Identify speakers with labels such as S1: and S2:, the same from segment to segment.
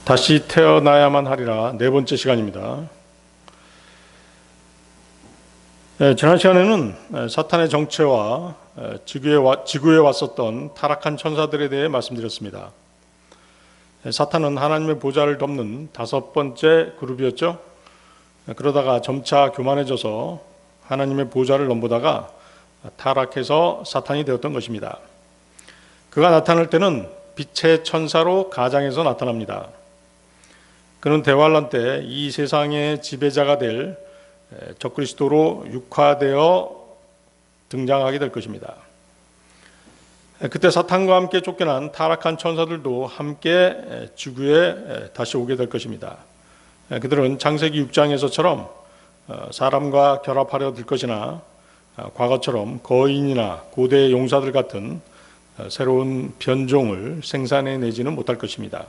S1: 다시 태어나야만 하리라 네 번째 시간입니다. 지난 시간에는 사탄의 정체와 지구에 왔었던 타락한 천사들에 대해 말씀드렸습니다. 사탄은 하나님의 보좌를 덮는 다섯 번째 그룹이었죠. 그러다가 점차 교만해져서 하나님의 보좌를 넘보다가 타락해서 사탄이 되었던 것입니다. 그가 나타날 때는 빛의 천사로 가장해서 나타납니다. 그는 대환란 때 이 세상의 지배자가 될 적그리스도로 육화되어 등장하게 될 것입니다. 그때 사탄과 함께 쫓겨난 타락한 천사들도 함께 지구에 다시 오게 될 것입니다. 그들은 창세기 6장에서처럼 사람과 결합하려 들 것이나 과거처럼 거인이나 고대 용사들 같은 새로운 변종을 생산해내지는 못할 것입니다.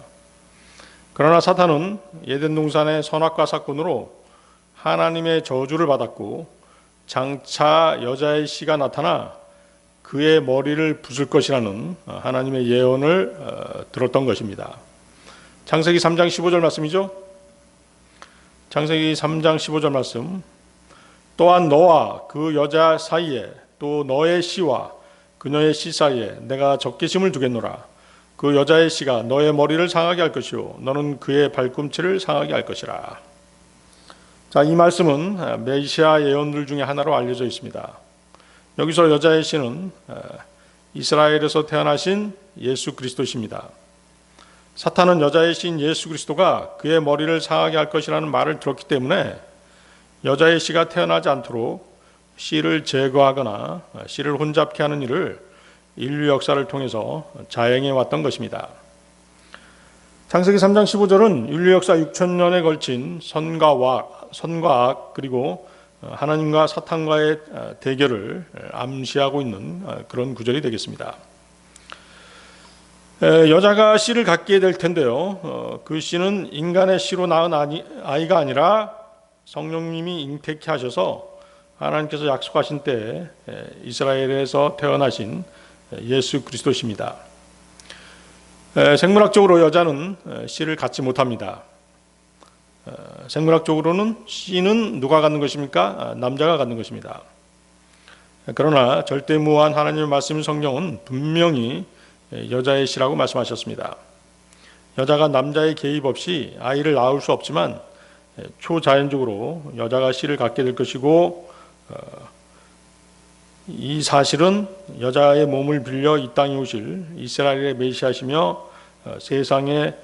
S1: 그러나 사탄은 에덴 동산의 선악과 사건으로 하나님의 저주를 받았고 장차 여자의 씨가 나타나 그의 머리를 부술 것이라는 하나님의 예언을 들었던 것입니다. 창세기 3장 15절 말씀이죠. 창세기 3장 15절 말씀. 또한 너와 그 여자 사이에 또 너의 씨와 그녀의 씨 사이에 내가 적개심을 두겠노라. 그 여자의 씨가 너의 머리를 상하게 할 것이요 너는 그의 발꿈치를 상하게 할 것이라. 자, 이 말씀은 메시아 예언들 중에 하나로 알려져 있습니다. 여기서 여자의 씨는 이스라엘에서 태어나신 예수 그리스도십니다. 사탄은 여자의 씨인 예수 그리스도가 그의 머리를 상하게 할 것이라는 말을 들었기 때문에 여자의 씨가 태어나지 않도록 씨를 제거하거나 씨를 혼잡케 하는 일을 인류 역사를 통해서 자행해 왔던 것입니다. 창세기 3장 15절은 인류 역사 6천년에 걸친 선과 악 그리고 하나님과 사탄과의 대결을 암시하고 있는 그런 구절이 되겠습니다. 여자가 씨를 갖게 될 텐데요. 그 씨는 인간의 씨로 낳은 아이가 아니라 성령님이 잉태케 하셔서 하나님께서 약속하신 때에 이스라엘에서 태어나신 예수 그리스도십니다. 생물학적으로 여자는 씨를 갖지 못합니다. 생물학적으로는 씨는 누가 갖는 것입니까? 남자가 갖는 것입니다. 그러나 절대무한 하나님의 말씀 성경은 분명히 여자의 씨라고 말씀하셨습니다. 여자가 남자의 개입 없이 아이를 낳을 수 없지만 초자연적으로 여자가 씨를 갖게 될 것이고 이 사실은 여자의 몸을 빌려 이 땅에 오실 이스라엘의 메시아시며 세상의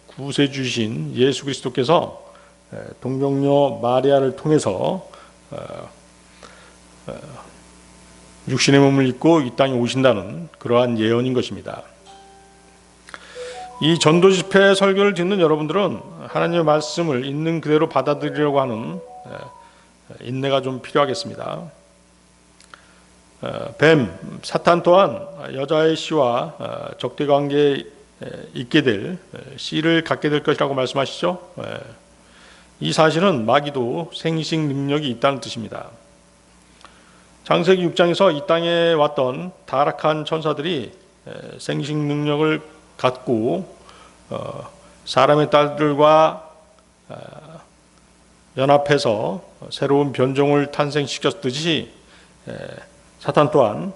S1: 구세주신 예수 그리스도께서 동정녀 마리아를 통해서 육신의 몸을 입고 이 땅에 오신다는 그러한 예언인 것입니다. 이 전도 집회 설교를 듣는 여러분들은 하나님의 말씀을 있는 그대로 받아들이려고 하는 인내가 좀 필요하겠습니다. 뱀, 사탄 또한 여자의 씨와 적대 관계에 있게 될 씨를 갖게 될 것이라고 말씀하시죠. 이 사실은 마귀도 생식 능력이 있다는 뜻입니다. 창세기 6장에서 이 땅에 왔던 타락한 천사들이 생식 능력을 갖고 사람의 딸들과 연합해서 새로운 변종을 탄생시켰듯이 사탄 또한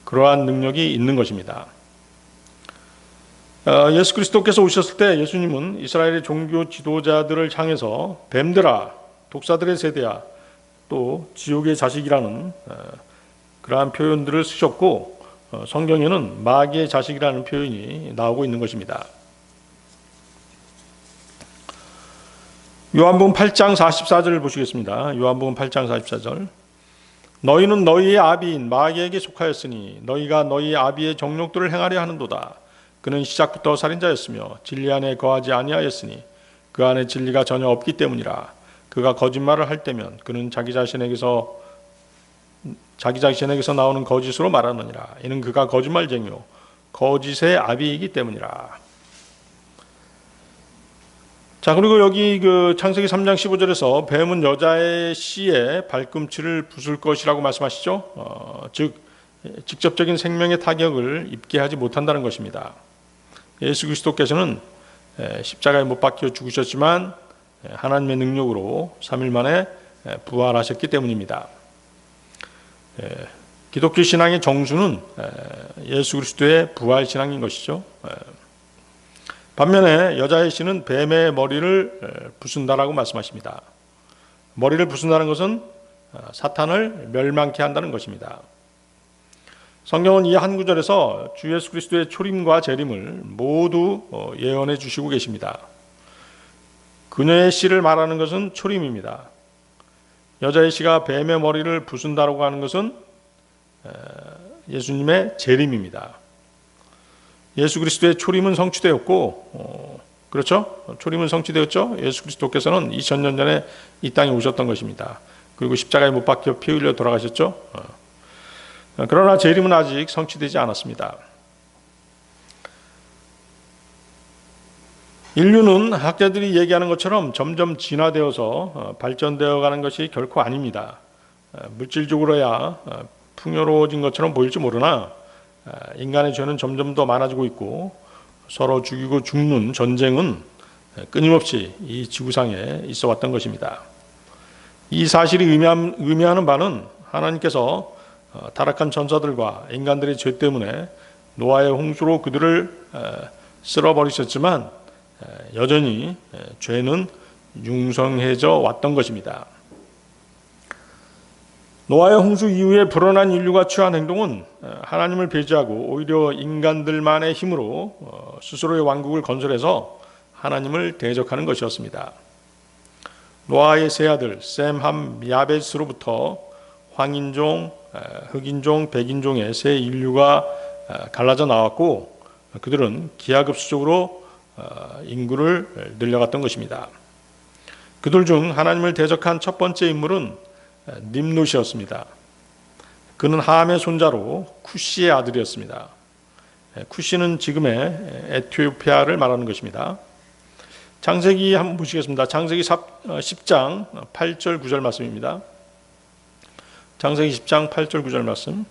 S1: 그러한 능력이 있는 것입니다. 예수 그리스도께서 오셨을 때 예수님은 이스라엘의 종교 지도자들을 향해서 뱀들아, 독사들의 세대야, 또 지옥의 자식이라는 그러한 표현들을 쓰셨고 성경에는 마귀의 자식이라는 표현이 나오고 있는 것입니다. 요한복음 8장 44절을 보시겠습니다. 요한복음 8장 44절. 너희는 너희의 아비인 마귀에게 속하였으니 너희가 너희 아비의 정욕들을 행하려 하는도다. 그는 시작부터 살인자였으며 진리 안에 거하지 아니하였으니 그 안에 진리가 전혀 없기 때문이라. 그가 거짓말을 할 때면 그는 자기 자신에게서 나오는 거짓으로 말하느니라. 이는 그가 거짓말쟁이요 거짓의 아비이기 때문이라. 자, 그리고 여기 그 창세기 3장 15절에서 뱀은 여자의 씨의 발꿈치를 부술 것이라고 말씀하시죠. 즉 직접적인 생명의 타격을 입게 하지 못한다는 것입니다. 예수 그리스도께서는 십자가에 못 박혀 죽으셨지만 하나님의 능력으로 3일 만에 부활하셨기 때문입니다. 기독교 신앙의 정수는 예수 그리스도의 부활 신앙인 것이죠. 반면에 여자의 씨는 뱀의 머리를 부순다라고 말씀하십니다. 머리를 부순다는 것은 사탄을 멸망케 한다는 것입니다. 성경은 이 한 구절에서 주 예수 그리스도의 초림과 재림을 모두 예언해 주시고 계십니다. 그녀의 씨를 말하는 것은 초림입니다. 여자의 씨가 뱀의 머리를 부순다라고 하는 것은 예수님의 재림입니다. 예수 그리스도의 초림은 성취되었고, 그렇죠? 초림은 성취되었죠? 예수 그리스도께서는 2000년 전에 이 땅에 오셨던 것입니다. 그리고 십자가에 못 박혀 피 흘려 돌아가셨죠? 그러나 재림은 아직 성취되지 않았습니다. 인류는 학자들이 얘기하는 것처럼 점점 진화되어서 발전되어 가는 것이 결코 아닙니다. 물질적으로야 풍요로워진 것처럼 보일지 모르나 인간의 죄는 점점 더 많아지고 있고 서로 죽이고 죽는 전쟁은 끊임없이 이 지구상에 있어 왔던 것입니다. 이 사실이 의미하는 바는 하나님께서 타락한 전사들과 인간들의 죄 때문에 노아의 홍수로 그들을 쓸어버리셨지만 여전히 죄는 융성해져 왔던 것입니다. 노아의 홍수 이후에 불어난 인류가 취한 행동은 하나님을 배제하고 오히려 인간들만의 힘으로 스스로의 왕국을 건설해서 하나님을 대적하는 것이었습니다. 노아의 세 아들 셈, 함, 야벳으로부터 황인종, 흑인종, 백인종의 세 인류가 갈라져 나왔고 그들은 기하급수적으로 인구를 늘려갔던 것입니다. 그들 중 하나님을 대적한 첫 번째 인물은 림롯이었습니다. 그는 함의 손자로 쿠시의 아들이었습니다. 쿠시는 지금의 에티오피아를 말하는 것입니다. 창세기 한번 보시겠습니다. 창세기 10장 8절 9절 말씀입니다. 창세기 10장 8절 9절 말씀.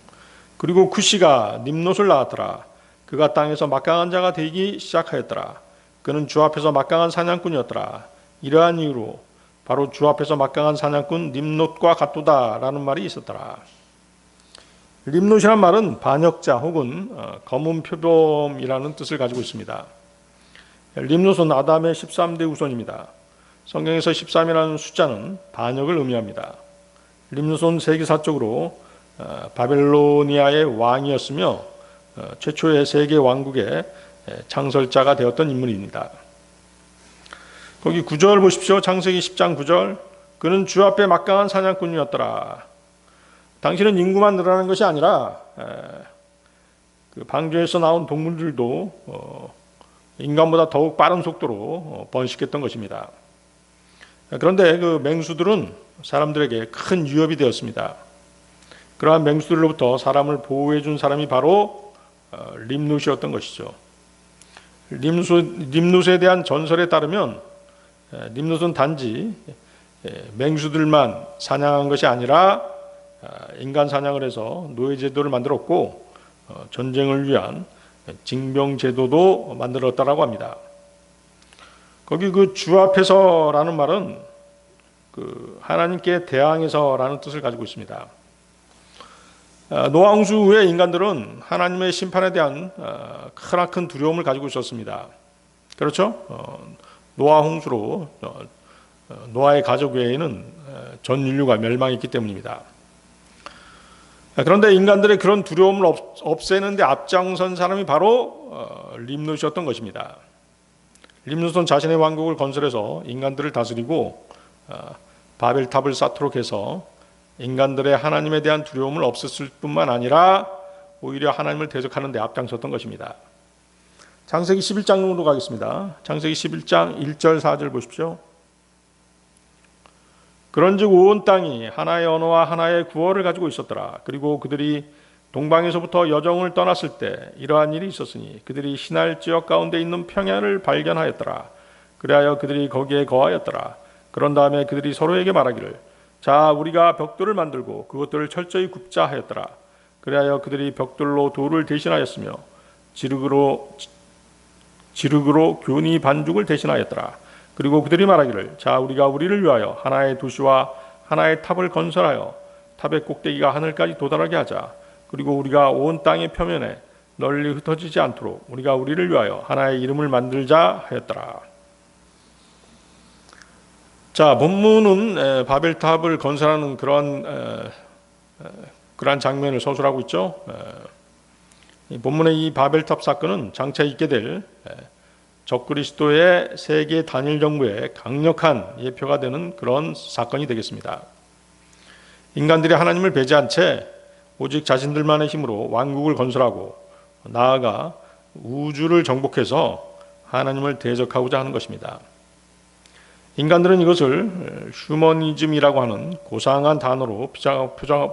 S1: 그리고 쿠시가 림롯을 낳았더라. 그가 땅에서 막강한 자가 되기 시작하였더라. 그는 주 앞에서 막강한 사냥꾼이었더라. 이러한 이유로 바로 주 앞에서 막강한 사냥꾼 림롯과 같도다라는 말이 있었더라. 림롯이란 말은 반역자 혹은 검은 표범이라는 뜻을 가지고 있습니다. 림롯은 아담의 13대 후손입니다. 성경에서 13이라는 숫자는 반역을 의미합니다. 림롯은 세계사적으로 바벨로니아의 왕이었으며 최초의 세계 왕국의 창설자가 되었던 인물입니다. 거기 9절 보십시오. 창세기 10장 9절. 그는 주 앞에 막강한 사냥꾼이었더라. 당신은 인구만 늘어나는 것이 아니라 그 방주에서 나온 동물들도 인간보다 더욱 빠른 속도로 번식했던 것입니다. 그런데 그 맹수들은 사람들에게 큰 위협이 되었습니다. 그러한 맹수들로부터 사람을 보호해 준 사람이 바로 림롯이었던 것이죠. 림롯에 대한 전설에 따르면 림롯은 단지 맹수들만 사냥한 것이 아니라 인간 사냥을 해서 노예제도를 만들었고 전쟁을 위한 징병제도도 만들었다라고 합니다. 거기 그 주 앞에서라는 말은 그 하나님께 대항해서라는 뜻을 가지고 있습니다. 노아 홍수 후에 인간들은 하나님의 심판에 대한 크나큰 두려움을 가지고 있었습니다. 그렇죠? 노아 홍수로 노아의 가족 외에는 전 인류가 멸망했기 때문입니다. 그런데 인간들의 그런 두려움을 없애는 데 앞장선 사람이 바로 림롯이었던 것입니다. 림롯은 자신의 왕국을 건설해서 인간들을 다스리고 바벨탑을 쌓도록 해서 인간들의 하나님에 대한 두려움을 없앴을 뿐만 아니라 오히려 하나님을 대적하는 데 앞장섰던 것입니다. 창세기 11장으로 가겠습니다. 창세기 11장 1절 4절 보십시오. 그런즉 온 땅이 하나의 언어와 하나의 구어를 가지고 있었더라. 그리고 그들이 동방에서부터 여정을 떠났을 때 이러한 일이 있었으니 그들이 시날 지역 가운데 있는 평야를 발견하였더라. 그리하여 그들이 거기에 거하였더라. 그런 다음에 그들이 서로에게 말하기를 자 우리가 벽돌을 만들고 그것들을 철저히 굽자 하였더라. 그리하여 그들이 벽돌로 돌을 대신하였으며 지르그로 교니 반죽을 대신하였더라. 그리고 그들이 말하기를 자 우리가 우리를 위하여 하나의 도시와 하나의 탑을 건설하여 탑의 꼭대기가 하늘까지 도달하게 하자. 그리고 우리가 온 땅의 표면에 널리 흩어지지 않도록 우리가 우리를 위하여 하나의 이름을 만들자 하였더라. 자, 본문은 바벨탑을 건설하는 그러한 장면을 서술하고 있죠. 이 본문의 이 바벨탑 사건은 장차 있게 될 적그리스도의 세계 단일 정부의 강력한 예표가 되는 그런 사건이 되겠습니다. 인간들이 하나님을 배제한 채 오직 자신들만의 힘으로 왕국을 건설하고 나아가 우주를 정복해서 하나님을 대적하고자 하는 것입니다. 인간들은 이것을 휴머니즘이라고 하는 고상한 단어로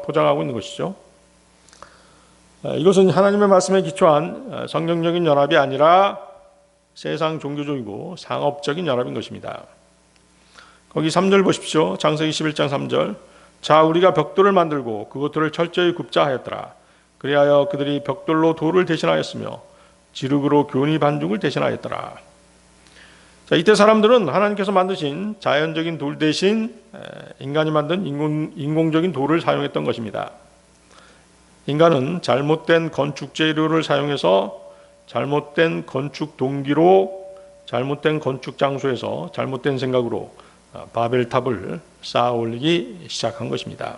S1: 포장하고 있는 것이죠. 이것은 하나님의 말씀에 기초한 성경적인 연합이 아니라 세상 종교적이고 상업적인 연합인 것입니다. 거기 3절 보십시오. 창세기 11장 3절. 자 우리가 벽돌을 만들고 그것들을 철저히 굽자 하였더라. 그리하여 그들이 벽돌로 돌을 대신하였으며 지륵으로 교니 반죽을 대신하였더라. 자, 이때 사람들은 하나님께서 만드신 자연적인 돌 대신 인간이 만든 인공적인 돌을 사용했던 것입니다. 인간은 잘못된 건축 재료를 사용해서 잘못된 건축 동기로 잘못된 건축 장소에서 잘못된 생각으로 바벨탑을 쌓아 올리기 시작한 것입니다.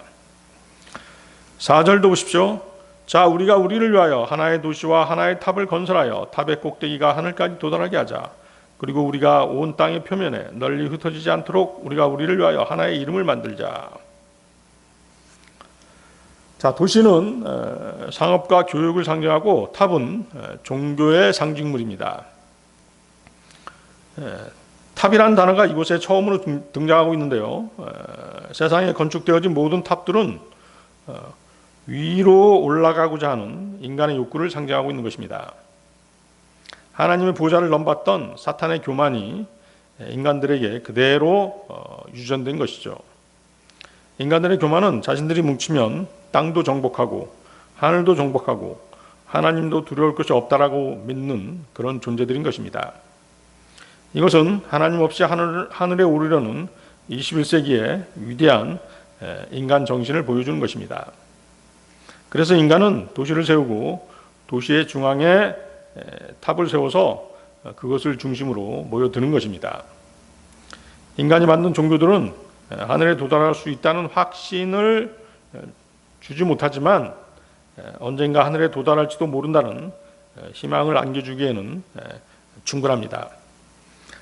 S1: 4절도 보십시오. 자 우리가 우리를 위하여 하나의 도시와 하나의 탑을 건설하여 탑의 꼭대기가 하늘까지 도달하게 하자. 그리고 우리가 온 땅의 표면에 널리 흩어지지 않도록 우리가 우리를 위하여 하나의 이름을 만들자. 자, 도시는 상업과 교육을 상징하고 탑은 종교의 상징물입니다. 탑이라는 단어가 이곳에 처음으로 등장하고 있는데요. 세상에 건축되어진 모든 탑들은 위로 올라가고자 하는 인간의 욕구를 상징하고 있는 것입니다. 하나님의 보좌를 넘봤던 사탄의 교만이 인간들에게 그대로 유전된 것이죠. 인간들의 교만은 자신들이 뭉치면 땅도 정복하고 하늘도 정복하고 하나님도 두려울 것이 없다라고 믿는 그런 존재들인 것입니다. 이것은 하나님 없이 하늘에 오르려는 21세기의 위대한 인간 정신을 보여주는 것입니다. 그래서 인간은 도시를 세우고 도시의 중앙에 탑을 세워서 그것을 중심으로 모여드는 것입니다. 인간이 만든 종교들은 하늘에 도달할 수 있다는 확신을 주지 못하지만 언젠가 하늘에 도달할지도 모른다는 희망을 안겨주기에는 충분합니다.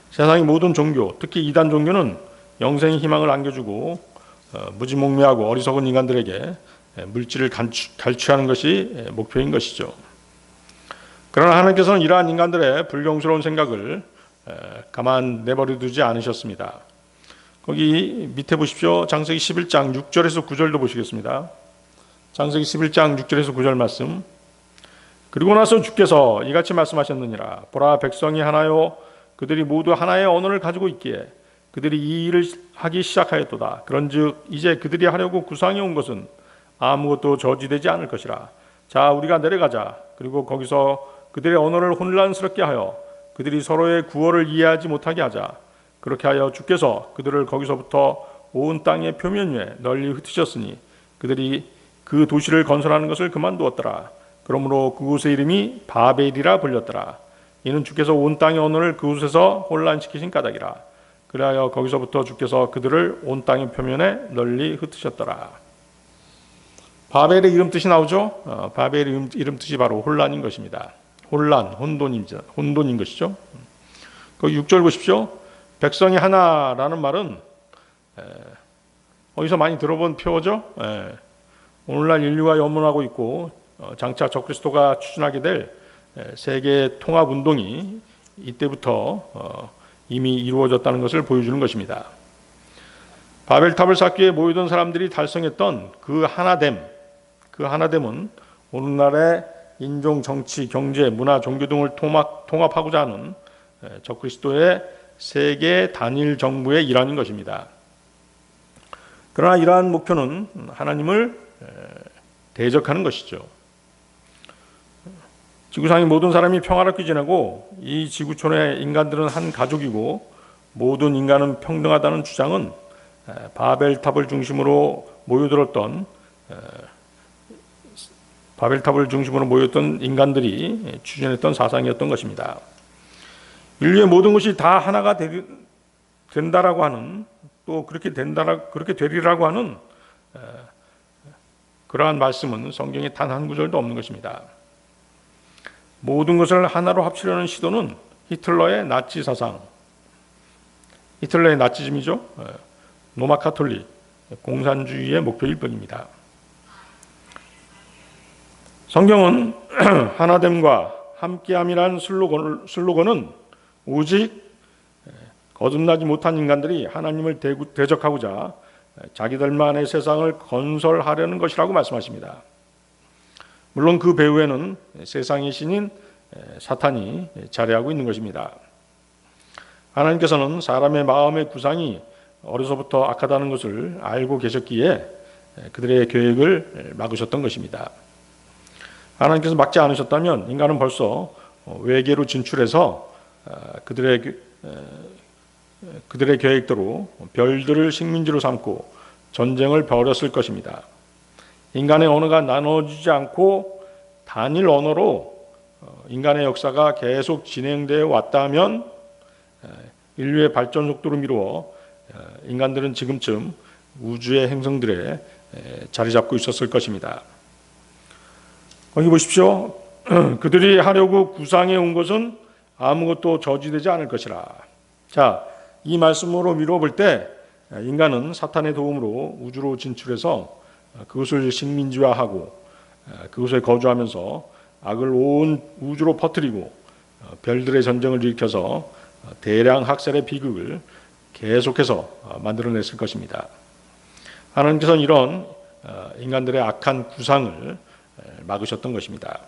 S1: 세상의 모든 종교, 특히 이단 종교는 영생의 희망을 안겨주고 무지몽매하고 어리석은 인간들에게 물질을 갈취하는 것이 목표인 것이죠. 그러나 하나님께서는 이러한 인간들의 불경스러운 생각을 가만 내버려 두지 않으셨습니다. 거기 밑에 보십시오. 창세기 11장 6절에서 9절도 보시겠습니다. 창세기 11장 6절에서 9절 말씀. 그리고 나서 주께서 이같이 말씀하셨느니라. 보라, 백성이 하나요 그들이 모두 하나의 언어를 가지고 있기에 그들이 이 일을 하기 시작하였도다. 그런즉 이제 그들이 하려고 구상해 온 것은 아무것도 저지되지 않을 것이라. 자 우리가 내려가자. 그리고 거기서 그들의 언어를 혼란스럽게 하여 그들이 서로의 구어를 이해하지 못하게 하자. 그렇게 하여 주께서 그들을 거기서부터 온 땅의 표면 위에 널리 흩으셨으니 그들이 그 도시를 건설하는 것을 그만두었더라. 그러므로 그곳의 이름이 바벨이라 불렸더라. 이는 주께서 온 땅의 언어를 그곳에서 혼란시키신 까닭이라. 그리하여 거기서부터 주께서 그들을 온 땅의 표면에 널리 흩으셨더라. 바벨의 이름 뜻이 나오죠. 바벨의 이름 뜻이 바로 혼란인 것입니다. 혼돈인 것이죠. 거기 6절 보십시오. 백성이 하나라는 말은 어디서 많이 들어본 표어죠. 오늘날 인류가 염원하고 있고 장차 적그리스도가 추진하게 될 세계 통합 운동이 이때부터 이미 이루어졌다는 것을 보여주는 것입니다. 바벨탑을 쌓기 위해 모이던 사람들이 달성했던 그 하나됨은 오늘날의 인종, 정치, 경제, 문화, 종교 등을 통합하고자 하는 적그리스도의 세계 단일 정부의 일환인 것입니다. 그러나 이러한 목표는 하나님을 대적하는 것이죠. 지구상의 모든 사람이 평화롭게 지내고 이 지구촌의 인간들은 한 가족이고 모든 인간은 평등하다는 주장은 바벨탑을 중심으로 모였던 인간들이 추진했던 사상이었던 것입니다. 인류의 모든 것이 다 하나가 된다라고 하는, 또 그렇게 되리라고 하는 그러한 말씀은 성경에 단 한 구절도 없는 것입니다. 모든 것을 하나로 합치려는 시도는 히틀러의 나치 사상, 히틀러의 나치즘이죠. 로마 카톨릭, 공산주의의 목표일 뿐입니다. 성경은 하나됨과 함께함이란 슬로건은 오직 거듭나지 못한 인간들이 하나님을 대적하고자 자기들만의 세상을 건설하려는 것이라고 말씀하십니다. 물론 그 배후에는 세상의 신인 사탄이 자리하고 있는 것입니다. 하나님께서는 사람의 마음의 구상이 어려서부터 악하다는 것을 알고 계셨기에 그들의 계획을 막으셨던 것입니다. 하나님께서 막지 않으셨다면 인간은 벌써 외계로 진출해서 그들의 계획대로 별들을 식민지로 삼고 전쟁을 벌였을 것입니다. 인간의 언어가 나눠지지 않고 단일 언어로 인간의 역사가 계속 진행되어 왔다면 인류의 발전 속도를 미루어 인간들은 지금쯤 우주의 행성들에 자리 잡고 있었을 것입니다. 거기 보십시오. 그들이 하려고 구상해 온 것은 아무것도 저지되지 않을 것이라. 자, 이 말씀으로 미루어 볼 때 인간은 사탄의 도움으로 우주로 진출해서 그것을 식민지화하고 그곳에 거주하면서 악을 온 우주로 퍼뜨리고 별들의 전쟁을 일으켜서 대량 학살의 비극을 계속해서 만들어냈을 것입니다. 하나님께서는 이런 인간들의 악한 구상을 막으셨던 것입니다.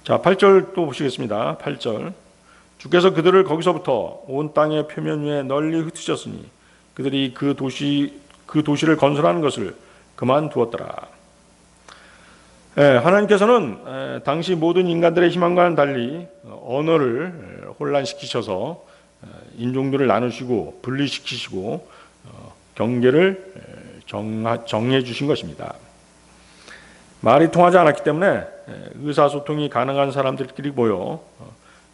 S1: 자, 8절 또 보시겠습니다. 8절. 주께서 그들을 거기서부터 온 땅의 표면 위에 널리 흩으셨으니 그들이 그 도시를 건설하는 것을 그만두었더라. 하나님께서는 당시 모든 인간들의 희망과는 달리 언어를 혼란시키셔서 인종들을 나누시고 분리시키시고 경계를 정해 주신 것입니다. 말이 통하지 않았기 때문에 의사소통이 가능한 사람들끼리 모여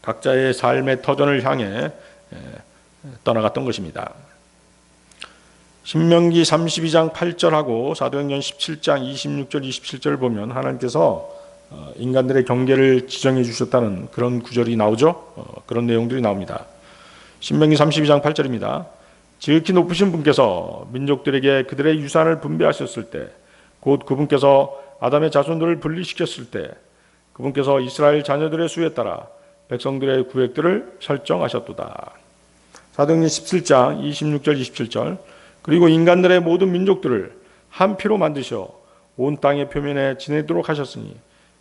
S1: 각자의 삶의 터전을 향해 떠나갔던 것입니다. 신명기 32장 8절하고 사도행전 17장 26절 27절을 보면 하나님께서 인간들의 경계를 지정해 주셨다는 그런 구절이 나오죠. 그런 내용들이 나옵니다. 신명기 32장 8절입니다. 지극히 높으신 분께서 민족들에게 그들의 유산을 분배하셨을 때 곧 그분께서 아담의 자손들을 분리시켰을 때 그분께서 이스라엘 자녀들의 수에 따라 백성들의 구획들을 설정하셨도다. 사도행전 17장 26절 27절. 그리고 인간들의 모든 민족들을 한 피로 만드셔 온 땅의 표면에 지내도록 하셨으니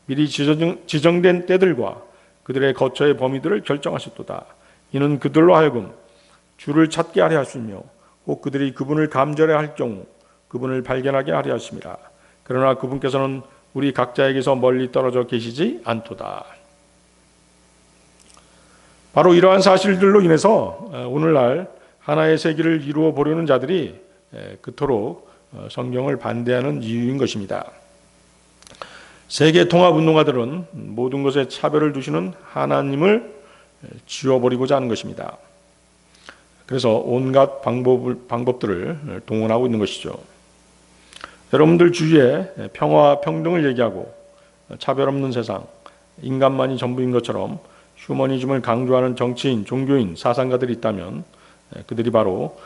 S1: 미리 지정된 때들과 그들의 거처의 범위들을 결정하셨도다. 이는 그들로 하여금 주를 찾게 하려 하시며 혹 그들이 그분을 감절해 할 경우 그분을 발견하게 하려 하심이라. 그러나 그분께서는 우리 각자에게서 멀리 떨어져 계시지 않도다. 바로 이러한 사실들로 인해서 오늘날 하나의 세계를 이루어 보려는 자들이 그토록 성경을 반대하는 이유인 것입니다. 세계 통합 운동가들은 모든 것에 차별을 두시는 하나님을 지워버리고자 하는 것입니다. 그래서 온갖 방법들을 동원하고 있는 것이죠. 여러분들 주위에 평화와 평등을 얘기하고 차별 없는 세상, 인간만이 전부인 것처럼 휴머니즘을 강조하는 정치인, 종교인, 사상가들이 있다면 그들이 바로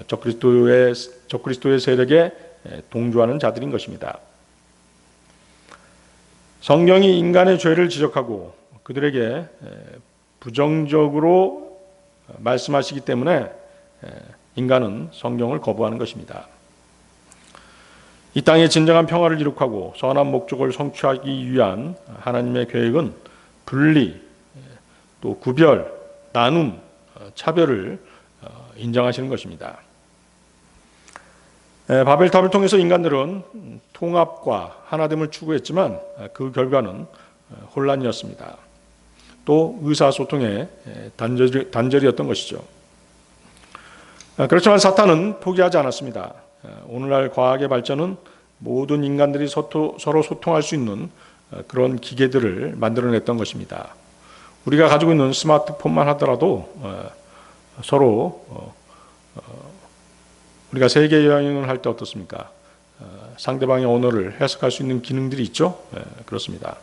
S1: 적그리스도의 세력에 동조하는 자들인 것입니다. 성경이 인간의 죄를 지적하고 그들에게 부정적으로 말씀하시기 때문에 인간은 성경을 거부하는 것입니다. 이 땅에 진정한 평화를 이룩하고 선한 목적을 성취하기 위한 하나님의 계획은 분리, 또 구별, 나눔, 차별을 인정하시는 것입니다. 바벨탑을 통해서 인간들은 통합과 하나됨을 추구했지만 그 결과는 혼란이었습니다. 또 의사소통의 단절이었던 것이죠. 그렇지만 사탄은 포기하지 않았습니다. 오늘날 과학의 발전은 모든 인간들이 서로 소통할 수 있는 그런 기계들을 만들어냈던 것입니다. 우리가 가지고 있는 스마트폰만 하더라도 서로 우리가 세계 여행을 할 때 어떻습니까? 상대방의 언어를 해석할 수 있는 기능들이 있죠? 그렇습니다.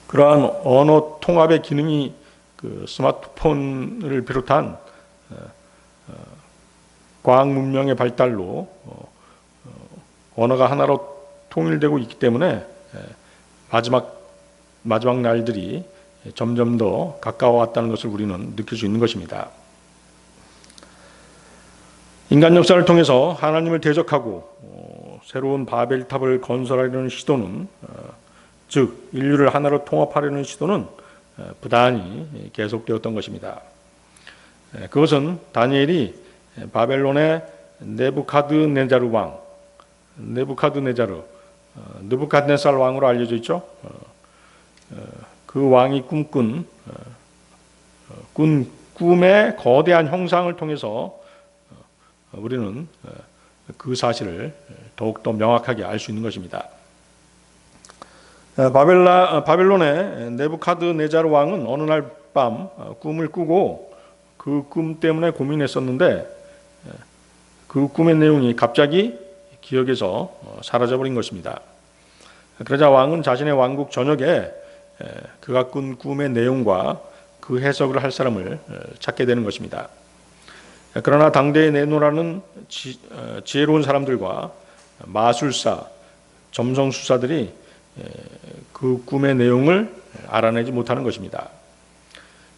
S1: 그러한 언어 통합의 기능이 그 스마트폰을 비롯한 과학 문명의 발달로 언어가 하나로 통일되고 있기 때문에 마지막 날들이 점점 더 가까워왔다는 것을 우리는 느낄 수 있는 것입니다. 인간 역사를 통해서 하나님을 대적하고 새로운 바벨탑을 건설하려는 시도는, 즉 인류를 하나로 통합하려는 시도는 부단히 계속되었던 것입니다. 그것은 다니엘이 바벨론의 느부갓네살 왕으로 알려져 있죠. 그 왕이 꿈꾼 꿈의 거대한 형상을 통해서 우리는 그 사실을 더욱더 명확하게 알 수 있는 것입니다. 바벨론의 느부갓네살 왕은 어느 날 밤 꿈을 꾸고 그 꿈 때문에 고민했었는데 그 꿈의 내용이 갑자기 기억에서 사라져버린 것입니다. 그러자 왕은 자신의 왕국 전역에 그가 꾼 꿈의 내용과 그 해석을 할 사람을 찾게 되는 것입니다. 그러나 당대에 내노라는 지혜로운 사람들과 마술사, 점성술사들이 그 꿈의 내용을 알아내지 못하는 것입니다.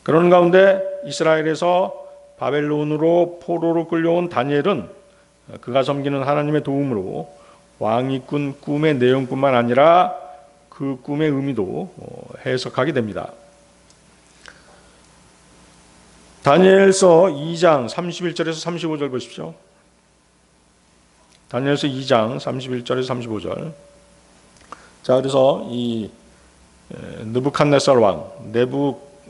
S1: 그런 가운데 이스라엘에서 바벨론으로 포로로 끌려온 다니엘은 그가 섬기는 하나님의 도움으로 왕이 꾼 꿈의 내용뿐만 아니라 그 꿈의 의미도 해석하게 됩니다. 다니엘서 2장 31절에서 35절 보십시오. 다니엘서 2장 31절에서 35절. 자, 그래서 이 느부갓네살 왕,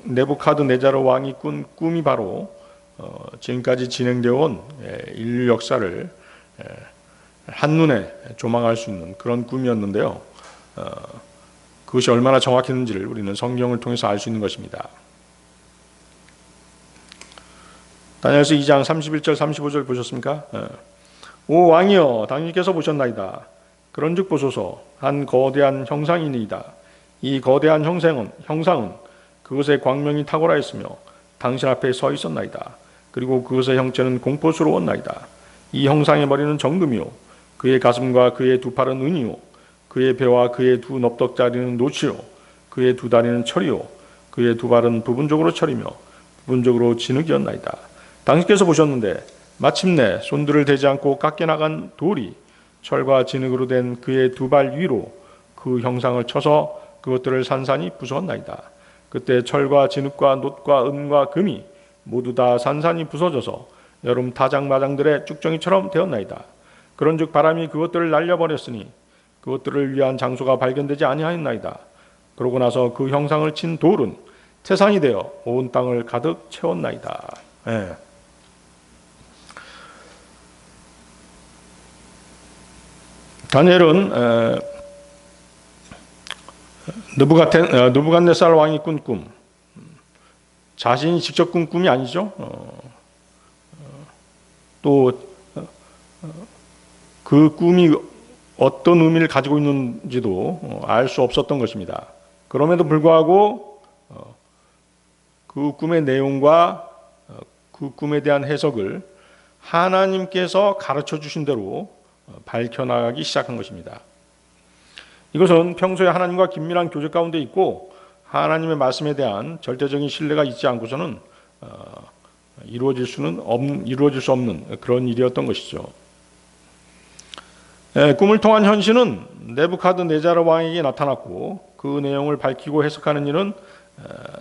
S1: 느부갓네살 왕이 꾼 꿈이 바로 지금까지 진행되어 온 인류 역사를 한눈에 조망할 수 있는 그런 꿈이었는데요. 그것이 얼마나 정확했는지를 우리는 성경을 통해서 알 수 있는 것입니다. 다니엘서 2장 31절 35절 보셨습니까? 오 왕이여, 당신께서 보셨나이다. 그런즉 보소서, 한 거대한 형상이니이다. 이 거대한 형상은 그것의 광명이 탁월하 있으며 당신 앞에 서 있었나이다. 그리고 그것의 형체는 공포스러웠나이다. 이 형상의 머리는 정금이요, 그의 가슴과 그의 두 팔은 은이요, 그의 배와 그의 두 넙덕다리는 노치요, 그의 두 다리는 철이요, 그의 두 발은 부분적으로 철이며 부분적으로 진흙이었나이다. 당신께서 보셨는데 마침내 손들을 대지 않고 깎여 나간 돌이 철과 진흙으로 된 그의 두 발 위로 그 형상을 쳐서 그것들을 산산이 부수었나이다. 그때 철과 진흙과 놋과 은과 금이 모두 다 산산이 부서져서 여름 타작마장들의 쭉정이처럼 되었나이다. 그런즉 바람이 그것들을 날려버렸으니 그것들을 위한 장소가 발견되지 아니하였나이다. 그러고 나서 그 형상을 친 돌은 태산이 되어 온 땅을 가득 채웠나이다. 다니엘은 느부갓네살 왕이 꾼 꿈, 자신이 직접 꾼 꿈이 아니죠. 또 그 꿈이 어떤 의미를 가지고 있는지도 알 수 없었던 것입니다. 그럼에도 불구하고 그 꿈의 내용과 그 꿈에 대한 해석을 하나님께서 가르쳐 주신 대로 밝혀나가기 시작한 것입니다. 이것은 평소에 하나님과 긴밀한 교제 가운데 있고 하나님의 말씀에 대한 절대적인 신뢰가 있지 않고서는 이루어질 수 없는 그런 일이었던 것이죠. 꿈을 통한 현신은 느부갓네살 왕에게 나타났고 그 내용을 밝히고 해석하는 일은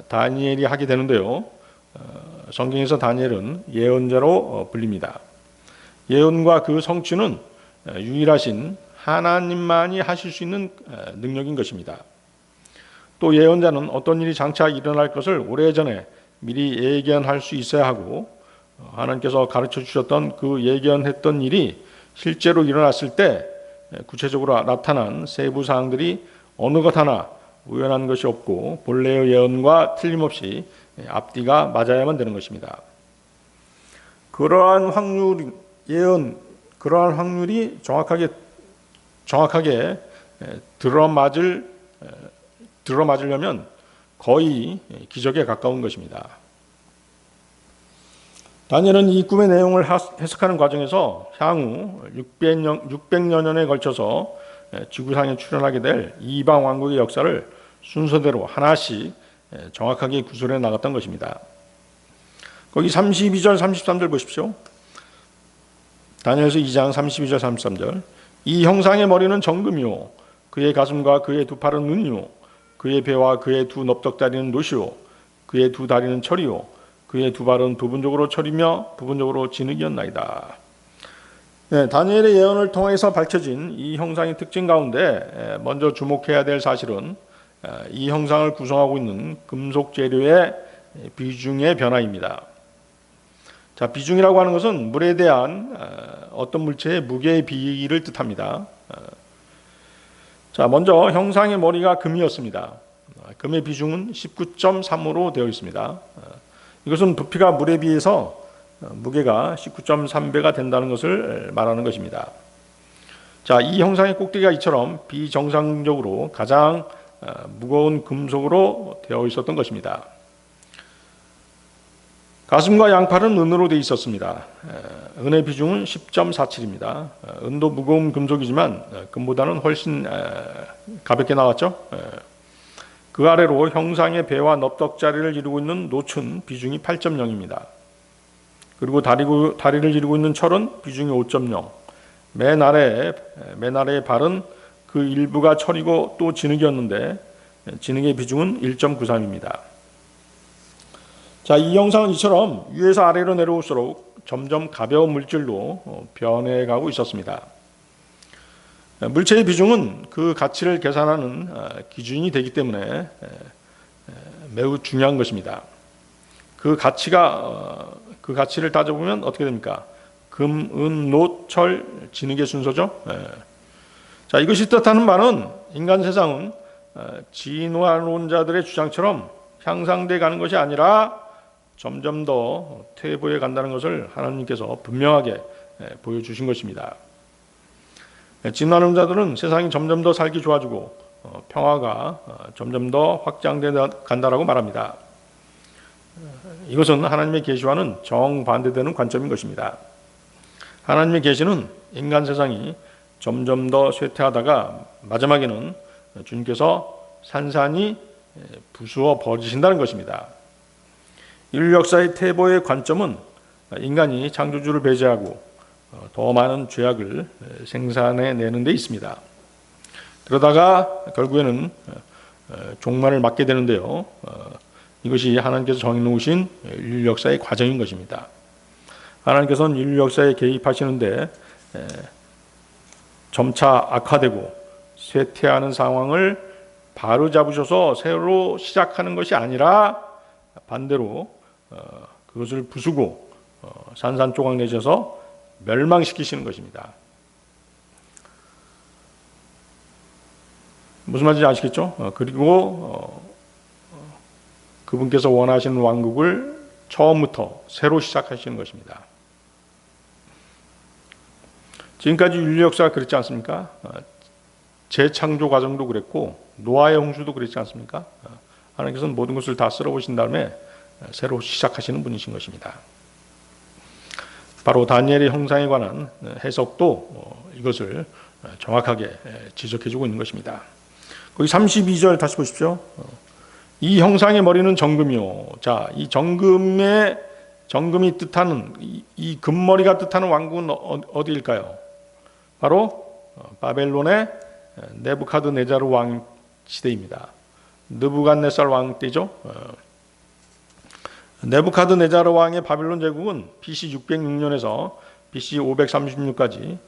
S1: 다니엘이 하게 되는데요. 성경에서 다니엘은 예언자로 불립니다. 예언과 그 성취는 유일하신 하나님만이 하실 수 있는 능력인 것입니다. 또 예언자는 어떤 일이 장차 일어날 것을 오래전에 미리 예견할 수 있어야 하고, 하나님께서 가르쳐 주셨던 그 예견했던 일이 실제로 일어났을 때 구체적으로 나타난 세부 사항들이 어느 것 하나 우연한 것이 없고 본래의 예언과 틀림없이 앞뒤가 맞아야만 되는 것입니다. 그러한 확률이 정확하게 들어맞으려면 거의 기적에 가까운 것입니다. 다니엘은 이 꿈의 내용을 해석하는 과정에서 향후 600여 년에 걸쳐서 지구상에 출현하게 될 이방 왕국의 역사를 순서대로 하나씩 정확하게 구술해 나갔던 것입니다. 거기 32절 33절 보십시오. 다니엘서 2장 32절 33절. 이 형상의 머리는 정금이요 그의 가슴과 그의 두 팔은 은이요 그의 배와 그의 두 넙떡다리는 노시요 그의 두 다리는 철이요 그의 두 발은 부분적으로 철이며 부분적으로 진흙이었나이다. 다니엘의 예언을 통해서 밝혀진 이 형상의 특징 가운데 먼저 주목해야 될 사실은 이 형상을 구성하고 있는 금속 재료의 비중의 변화입니다. 자, 비중이라고 하는 것은 물에 대한 어떤 물체의 무게의 비를 뜻합니다. 자, 먼저 형상의 머리가 금이었습니다. 금의 비중은 19.3으로 되어 있습니다. 이것은 부피가 물에 비해서 무게가 19.3배가 된다는 것을 말하는 것입니다. 자, 이 형상의 꼭대기가 이처럼 비정상적으로 가장 무거운 금속으로 되어 있었던 것입니다. 가슴과 양팔은 은으로 되어 있었습니다. 은의 비중은 10.47입니다. 은도 무거운 금속이지만 금보다는 훨씬 가볍게 나왔죠. 그 아래로 형상의 배와 넙떡자리를 이루고 있는 노춘 비중이 8.0입니다. 그리고 다리를 이루고 있는 철은 비중이 5.0. 맨 아래의 발은 그 일부가 철이고 또 진흙이었는데 진흙의 비중은 1.93입니다. 자, 이 형상은 이처럼 위에서 아래로 내려올수록 점점 가벼운 물질로 변해가고 있었습니다. 물체의 비중은 그 가치를 계산하는 기준이 되기 때문에 매우 중요한 것입니다. 그 가치를 따져보면 어떻게 됩니까? 금, 은, 노, 철, 진흙의 순서죠. 자, 이것이 뜻하는 바는 인간 세상은 진화론자들의 주장처럼 향상돼 가는 것이 아니라 점점 더 퇴보해 간다는 것을 하나님께서 분명하게 보여주신 것입니다. 진화론자들은 세상이 점점 더 살기 좋아지고 평화가 점점 더 확장돼 간다라고 말합니다. 이것은 하나님의 계시와는 정반대되는 관점인 것입니다. 하나님의 계시는 인간 세상이 점점 더 쇠퇴하다가 마지막에는 주님께서 산산이 부수어 버리신다는 것입니다. 인류 역사의 퇴보의 관점은 인간이 창조주를 배제하고 더 많은 죄악을 생산해내는 데 있습니다. 그러다가 결국에는 종말을 맞게 되는데요. 이것이 하나님께서 정해놓으신 인류 역사의 과정인 것입니다. 하나님께서는 인류 역사에 개입하시는데 점차 악화되고 쇠퇴하는 상황을 바로잡으셔서 새로 시작하는 것이 아니라 반대로 그것을 부수고 산산조각 내셔서 멸망시키시는 것입니다. 무슨 말인지 아시겠죠? 그리고 그분께서 원하시는 왕국을 처음부터 새로 시작하시는 것입니다. 지금까지 인류 역사가 그렇지 않습니까? 재창조 과정도 그랬고 노아의 홍수도 그렇지 않습니까? 하나님께서는 모든 것을 다 쓸어보신 다음에 새로 시작하시는 분이신 것입니다. 바로 다니엘의 형상에 관한 해석도 이것을 정확하게 지적해주고 있는 것입니다. 거기 32절 다시 보십시오. 이 형상의 머리는 정금이요. 자, 이 정금이 뜻하는 이 금머리가 뜻하는 왕국은 어디일까요? 바로 바벨론의 네부카드네자르 왕 시대입니다. 느부갓네살 왕 때죠. 네부카드네자르 왕의 바빌론 제국은 BC 606년에서 BC 536까지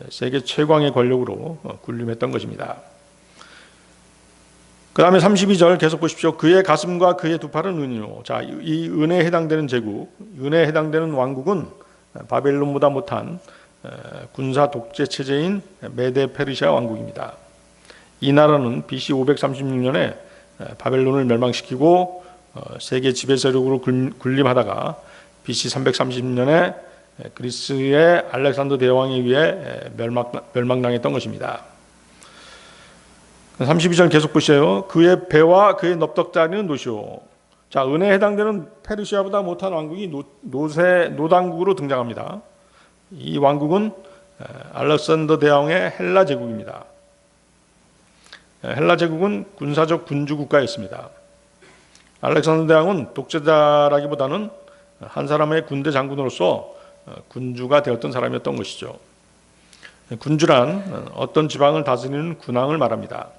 S1: 세계 최강의 권력으로 군림했던 것입니다. 그 다음에 32절 계속 보십시오. 그의 가슴과 그의 두 팔은 은이요. 자, 이 은혜에 해당되는 제국, 은혜에 해당되는 왕국은 바벨론보다 못한 군사 독재 체제인 메데 페르시아 왕국입니다. 이 나라는 BC 536년에 바벨론을 멸망시키고 세계 지배 세력으로 군림하다가 BC 330년에 그리스의 알렉산더 대왕에 의해 멸망당했던 것입니다. 32절 계속 보세요. 그의 배와 그의 넙떡다리는 노시오. 자, 은혜에 해당되는 페르시아보다 못한 왕국이 노당국으로 등장합니다. 이 왕국은 알렉산더 대왕의 헬라 제국입니다. 헬라 제국은 군사적 군주 국가였습니다. 알렉산더 대왕은 독재자라기보다는 한 사람의 군대 장군으로서 군주가 되었던 사람이었던 것이죠. 군주란 어떤 지방을 다스리는 군왕을 말합니다.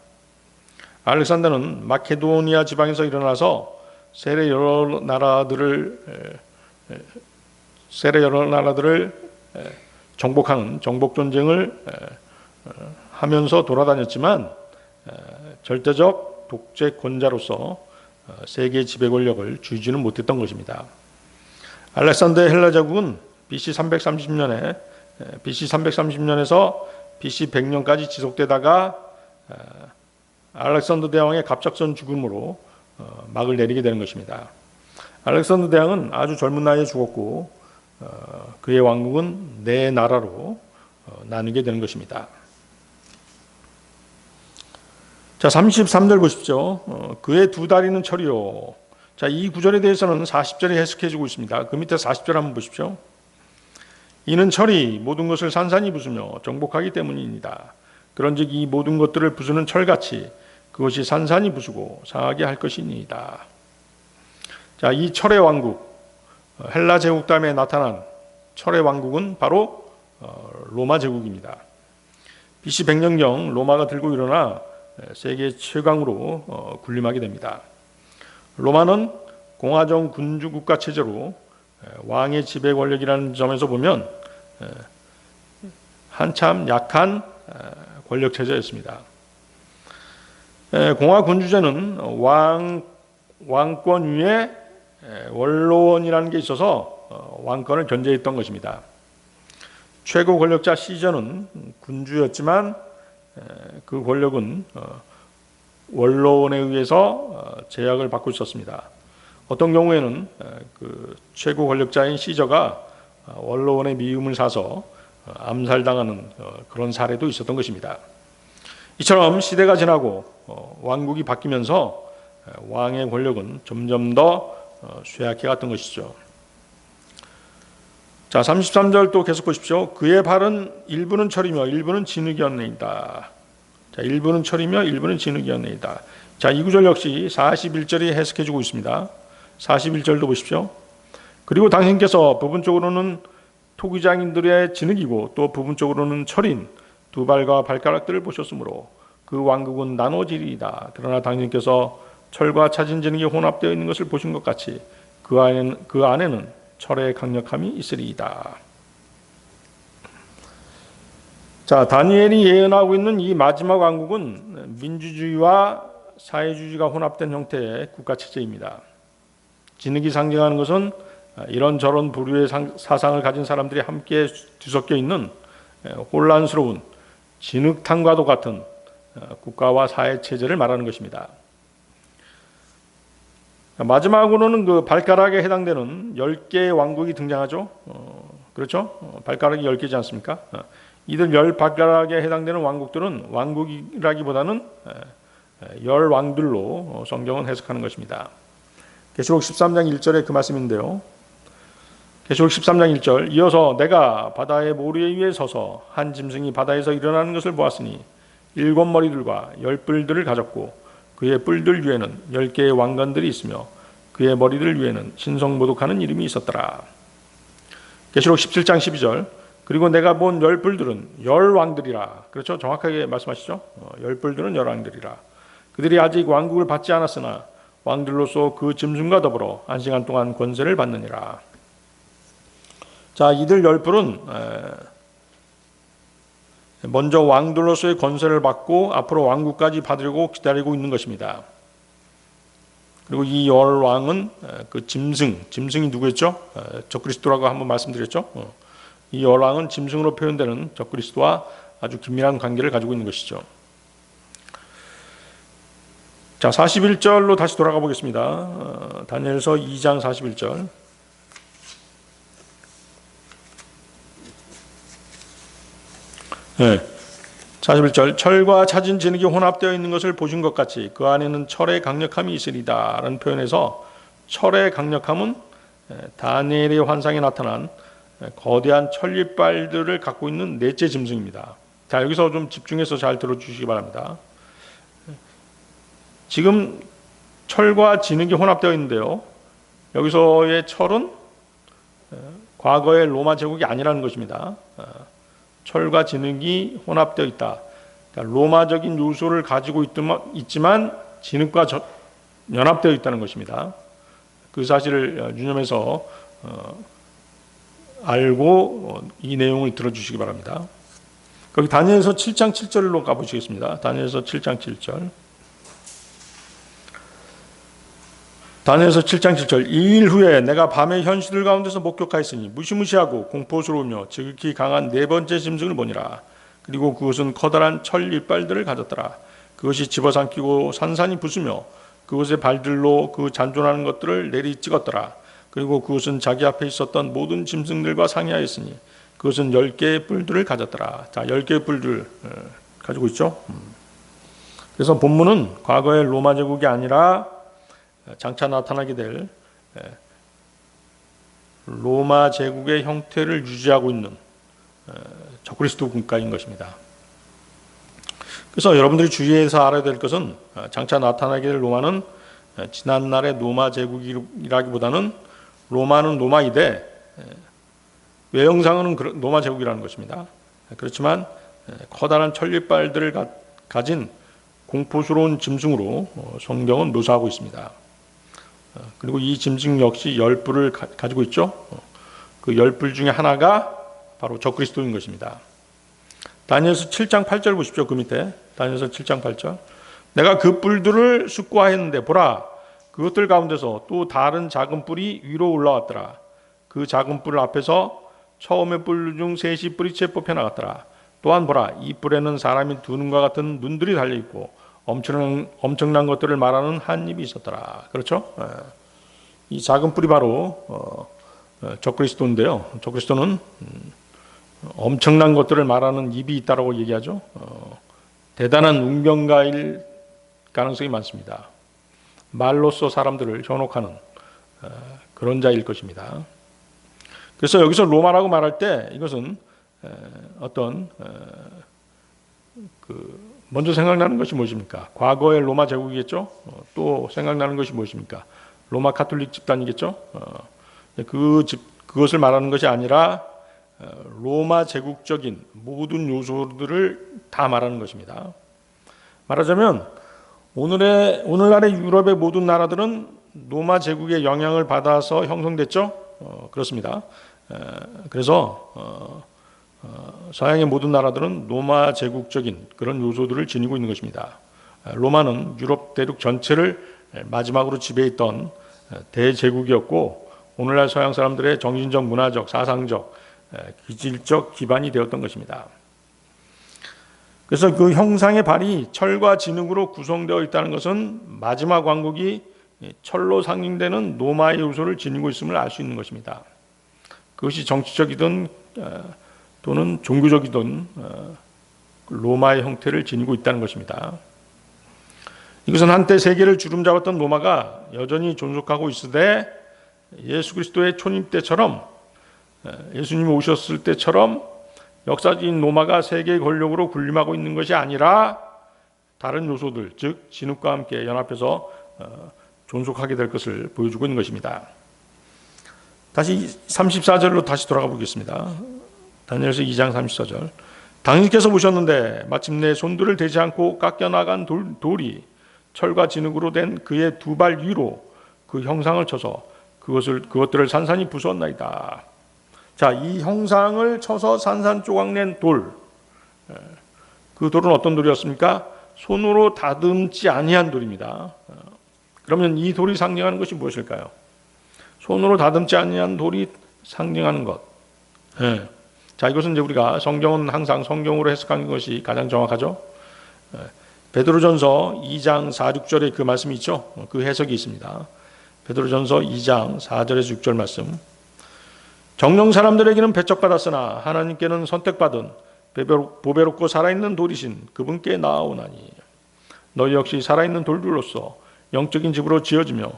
S1: 알렉산더는 마케도니아 지방에서 일어나서 세례 여러 나라들을 정복하는 정복 전쟁을 하면서 돌아다녔지만 절대적 독재권자로서 세계 지배 권력을 쥐지는 못했던 것입니다. 알렉산더의 헬라 제국은 BC 330년에서 BC 100년까지 지속되다가 알렉산더 대왕의 갑작스런 죽음으로 막을 내리게 되는 것입니다. 알렉산더 대왕은 아주 젊은 나이에 죽었고 그의 왕국은 네 나라로 나누게 되는 것입니다. 자, 33절 보십시오. 그의 두 다리는 철이요. 자, 이 구절에 대해서는 40절이 해석해주고 있습니다. 그 밑에 40절 한번 보십시오. 이는 철이 모든 것을 산산이 부수며 정복하기 때문입니다. 그런즉 이 모든 것들을 부수는 철같이 그것이 산산이 부수고 상하게 할 것이니이다. 자, 이 철의 왕국, 헬라 제국 다음에 나타난 철의 왕국은 바로 로마 제국입니다. BC 100년경 로마가 들고 일어나 세계 최강으로 군림하게 됩니다. 로마는 공화정 군주 국가 체제로 왕의 지배 권력이라는 점에서 보면 한참 약한 권력 체제였습니다. 공화 군주제는 왕권 위에 원로원이라는 게 있어서 왕권을 견제했던 것입니다. 최고 권력자 시저는 군주였지만 그 권력은 원로원에 의해서 제약을 받고 있었습니다. 어떤 경우에는 그 최고 권력자인 시저가 원로원의 미움을 사서 암살당하는 그런 사례도 있었던 것입니다. 이처럼 시대가 지나고 왕국이 바뀌면서 왕의 권력은 점점 더 쇠약해갔던 것이죠. 자, 33절 또 계속 보십시오. 그의 발은 일부는 철이며 일부는 진흙이었나이다. 자, 일부는 철이며 일부는 진흙이었나이다. 자, 이 구절 역시 41절이 해석해주고 있습니다. 41절도 보십시오. 그리고 당신께서 부분적으로는 토기장인들의 진흙이고 또 부분적으로는 철인 두 발과 발가락들을 보셨으므로 그 왕국은 나눠지리이다. 그러나 당신께서 철과 차진 진흙이 혼합되어 있는 것을 보신 것 같이 그 안에는 철의 강력함이 있으리이다. 자, 다니엘이 예언하고 있는 이 마지막 왕국은 민주주의와 사회주의가 혼합된 형태의 국가체제입니다. 진흙이 상징하는 것은 이런저런 부류의 사상을 가진 사람들이 함께 뒤섞여 있는 혼란스러운 진흙탕과도 같은 국가와 사회체제를 말하는 것입니다. 마지막으로는 그 발가락에 해당되는 10개의 왕국이 등장하죠. 그렇죠? 발가락이 10개지 않습니까? 이들 10발가락에 해당되는 왕국들은 왕국이라기보다는 10왕들로 성경은 해석하는 것입니다. 계시록 13장 1절에 그 말씀인데요. 계시록 13장 1절 이어서 내가 바다의 모래 위에 서서 한 짐승이 바다에서 일어나는 것을 보았으니 7머리들과 10뿔들을 가졌고 그의 뿔들 위에는 10개의 왕관들이 있으며 그의 머리들 위에는 신성모독하는 이름이 있었더라. 계시록 17장 12절 그리고 내가 본 10뿔들은 10왕들이라. 그렇죠? 정확하게 말씀하시죠? 10뿔들은 10왕들이라. 그들이 아직 왕국을 받지 않았으나 왕들로서 그 짐승과 더불어 1시간 동안 권세를 받느니라. 자, 이들 10뿔은 먼저 왕들로서의 권세를 받고 앞으로 왕국까지 받으려고 기다리고 있는 것입니다. 그리고 이 열 왕은 그 짐승이 누구였죠? 적그리스도라고 한번 말씀드렸죠. 이 열 왕은 짐승으로 표현되는 적그리스도와 아주 긴밀한 관계를 가지고 있는 것이죠. 자, 41절로 다시 돌아가 보겠습니다. 다니엘서 2장 41절. 네. 41절. 철과 차진 진흙이 혼합되어 있는 것을 보신 것 같이 그 안에는 철의 강력함이 있으리다 라는 표현에서 철의 강력함은 다니엘의 환상에 나타난 거대한 철이빨들을 갖고 있는 넷째 짐승입니다. 자, 여기서 좀 집중해서 잘 들어주시기 바랍니다. 지금 철과 진흙이 혼합되어 있는데요, 여기서의 철은 과거의 로마 제국이 아니라는 것입니다. 철과 진흙이 혼합되어 있다. 그러니까 로마적인 요소를 가지고 있지만 진흙과 연합되어 있다는 것입니다. 그 사실을 유념해서 알고 이 내용을 들어주시기 바랍니다. 거기 다니엘서 7장 7절로 가보시겠습니다. 다니엘서 7장 7절. 다니엘서 7장 7절. 2일 후에 내가 밤의 현실들 가운데서 목격하였으니 무시무시하고 공포스러우며 지극히 강한 네 번째 짐승을 보니라. 그리고 그것은 커다란 철 이빨들을 가졌더라. 그것이 집어삼키고 산산이 부수며 그것의 발들로 그 잔존하는 것들을 내리 찍었더라. 그리고 그것은 자기 앞에 있었던 모든 짐승들과 상의하였으니 그것은 10개의 뿔들을 가졌더라. 자, 10개의 뿔들 가지고 있죠. 그래서 본문은 과거의 로마 제국이 아니라 장차 나타나게 될 로마 제국의 형태를 유지하고 있는 적그리스도 국가인 것입니다. 그래서 여러분들이 주의해서 알아야 될 것은 장차 나타나게 될 로마는 지난날의 로마 제국이라기보다는 로마는 로마이되 외형상은 로마 제국이라는 것입니다. 그렇지만 커다란 천리빨들을 가진 공포스러운 짐승으로 성경은 묘사하고 있습니다. 그리고 이 짐승 역시 10뿔을 가지고 있죠. 그 10뿔 중에 하나가 바로 적그리스도인 것입니다. 다니엘서 7장 8절 보십시오. 그 밑에 다니엘서 7장 8절. 내가 그 뿔들을 숙고하였는데 보라, 그것들 가운데서 또 다른 작은 뿔이 위로 올라왔더라. 그 작은 뿔 앞에서 처음의 뿔 중 셋이 뿌리채 뽑혀 나갔더라. 또한 보라, 이 뿔에는 사람이 두 눈과 같은 눈들이 달려 있고 엄청난 것들을 말하는 한 입이 있었더라. 그렇죠? 이 작은 뿔이 바로 적그리스도인데요. 적그리스도는 엄청난 것들을 말하는 입이 있다라고 얘기하죠. 대단한 웅변가일 가능성이 많습니다. 말로써 사람들을 현혹하는 그런 자일 것입니다. 그래서 여기서 로마라고 말할 때 이것은 어떤 먼저 생각나는 것이 무엇입니까? 과거의 로마 제국이겠죠. 또 생각나는 것이 무엇입니까? 로마 카톨릭 집단이겠죠. 그것을 말하는 것이 아니라 로마 제국적인 모든 요소들을 다 말하는 것입니다. 말하자면 오늘날의 유럽의 모든 나라들은 로마 제국의 영향을 받아서 형성됐죠. 그렇습니다. 그래서 서양의 모든 나라들은 로마 제국적인 그런 요소들을 지니고 있는 것입니다. 로마는 유럽 대륙 전체를 마지막으로 지배했던 대제국이었고 오늘날 서양 사람들의 정신적, 문화적, 사상적, 기질적 기반이 되었던 것입니다. 그래서 그 형상의 발이 철과 진흙으로 구성되어 있다는 것은 마지막 왕국이 철로 상징되는 로마의 요소를 지니고 있음을 알 수 있는 것입니다. 그것이 정치적이든 또는 종교적이든 로마의 형태를 지니고 있다는 것입니다. 이것은 한때 세계를 주름잡았던 로마가 여전히 존속하고 있으되 예수 그리스도의 초림 때처럼 예수님이 오셨을 때처럼 역사적인 로마가 세계의 권력으로 군림하고 있는 것이 아니라 다른 요소들, 즉 진흙과 함께 연합해서 존속하게 될 것을 보여주고 있는 것입니다. 다시 34절로 다시 돌아가 보겠습니다. 다니엘서 2장 34절. 당신께서 보셨는데 마침내 손들을 대지 않고 깎여나간 돌이 철과 진흙으로 된 그의 두 발 위로 그 형상을 쳐서 그것들을 산산이 부수었나이다. 자, 이 형상을 쳐서 산산 조각낸 돌, 그 돌은 어떤 돌이었습니까? 손으로 다듬지 아니한 돌입니다. 그러면 이 돌이 상징하는 것이 무엇일까요? 손으로 다듬지 아니한 돌이 상징하는 것. 자, 이것은 이제 우리가 성경은 항상 성경으로 해석하는 것이 가장 정확하죠. 베드로전서 2장 4, 6절에 그 말씀이 있죠. 그 해석이 있습니다. 베드로전서 2장 4절에서 6절 말씀. 정령 사람들에게는 배척받았으나 하나님께는 선택받은 보배롭고 살아있는 돌이신 그분께 나아오나니 너희 역시 살아있는 돌들로서 영적인 집으로 지어지며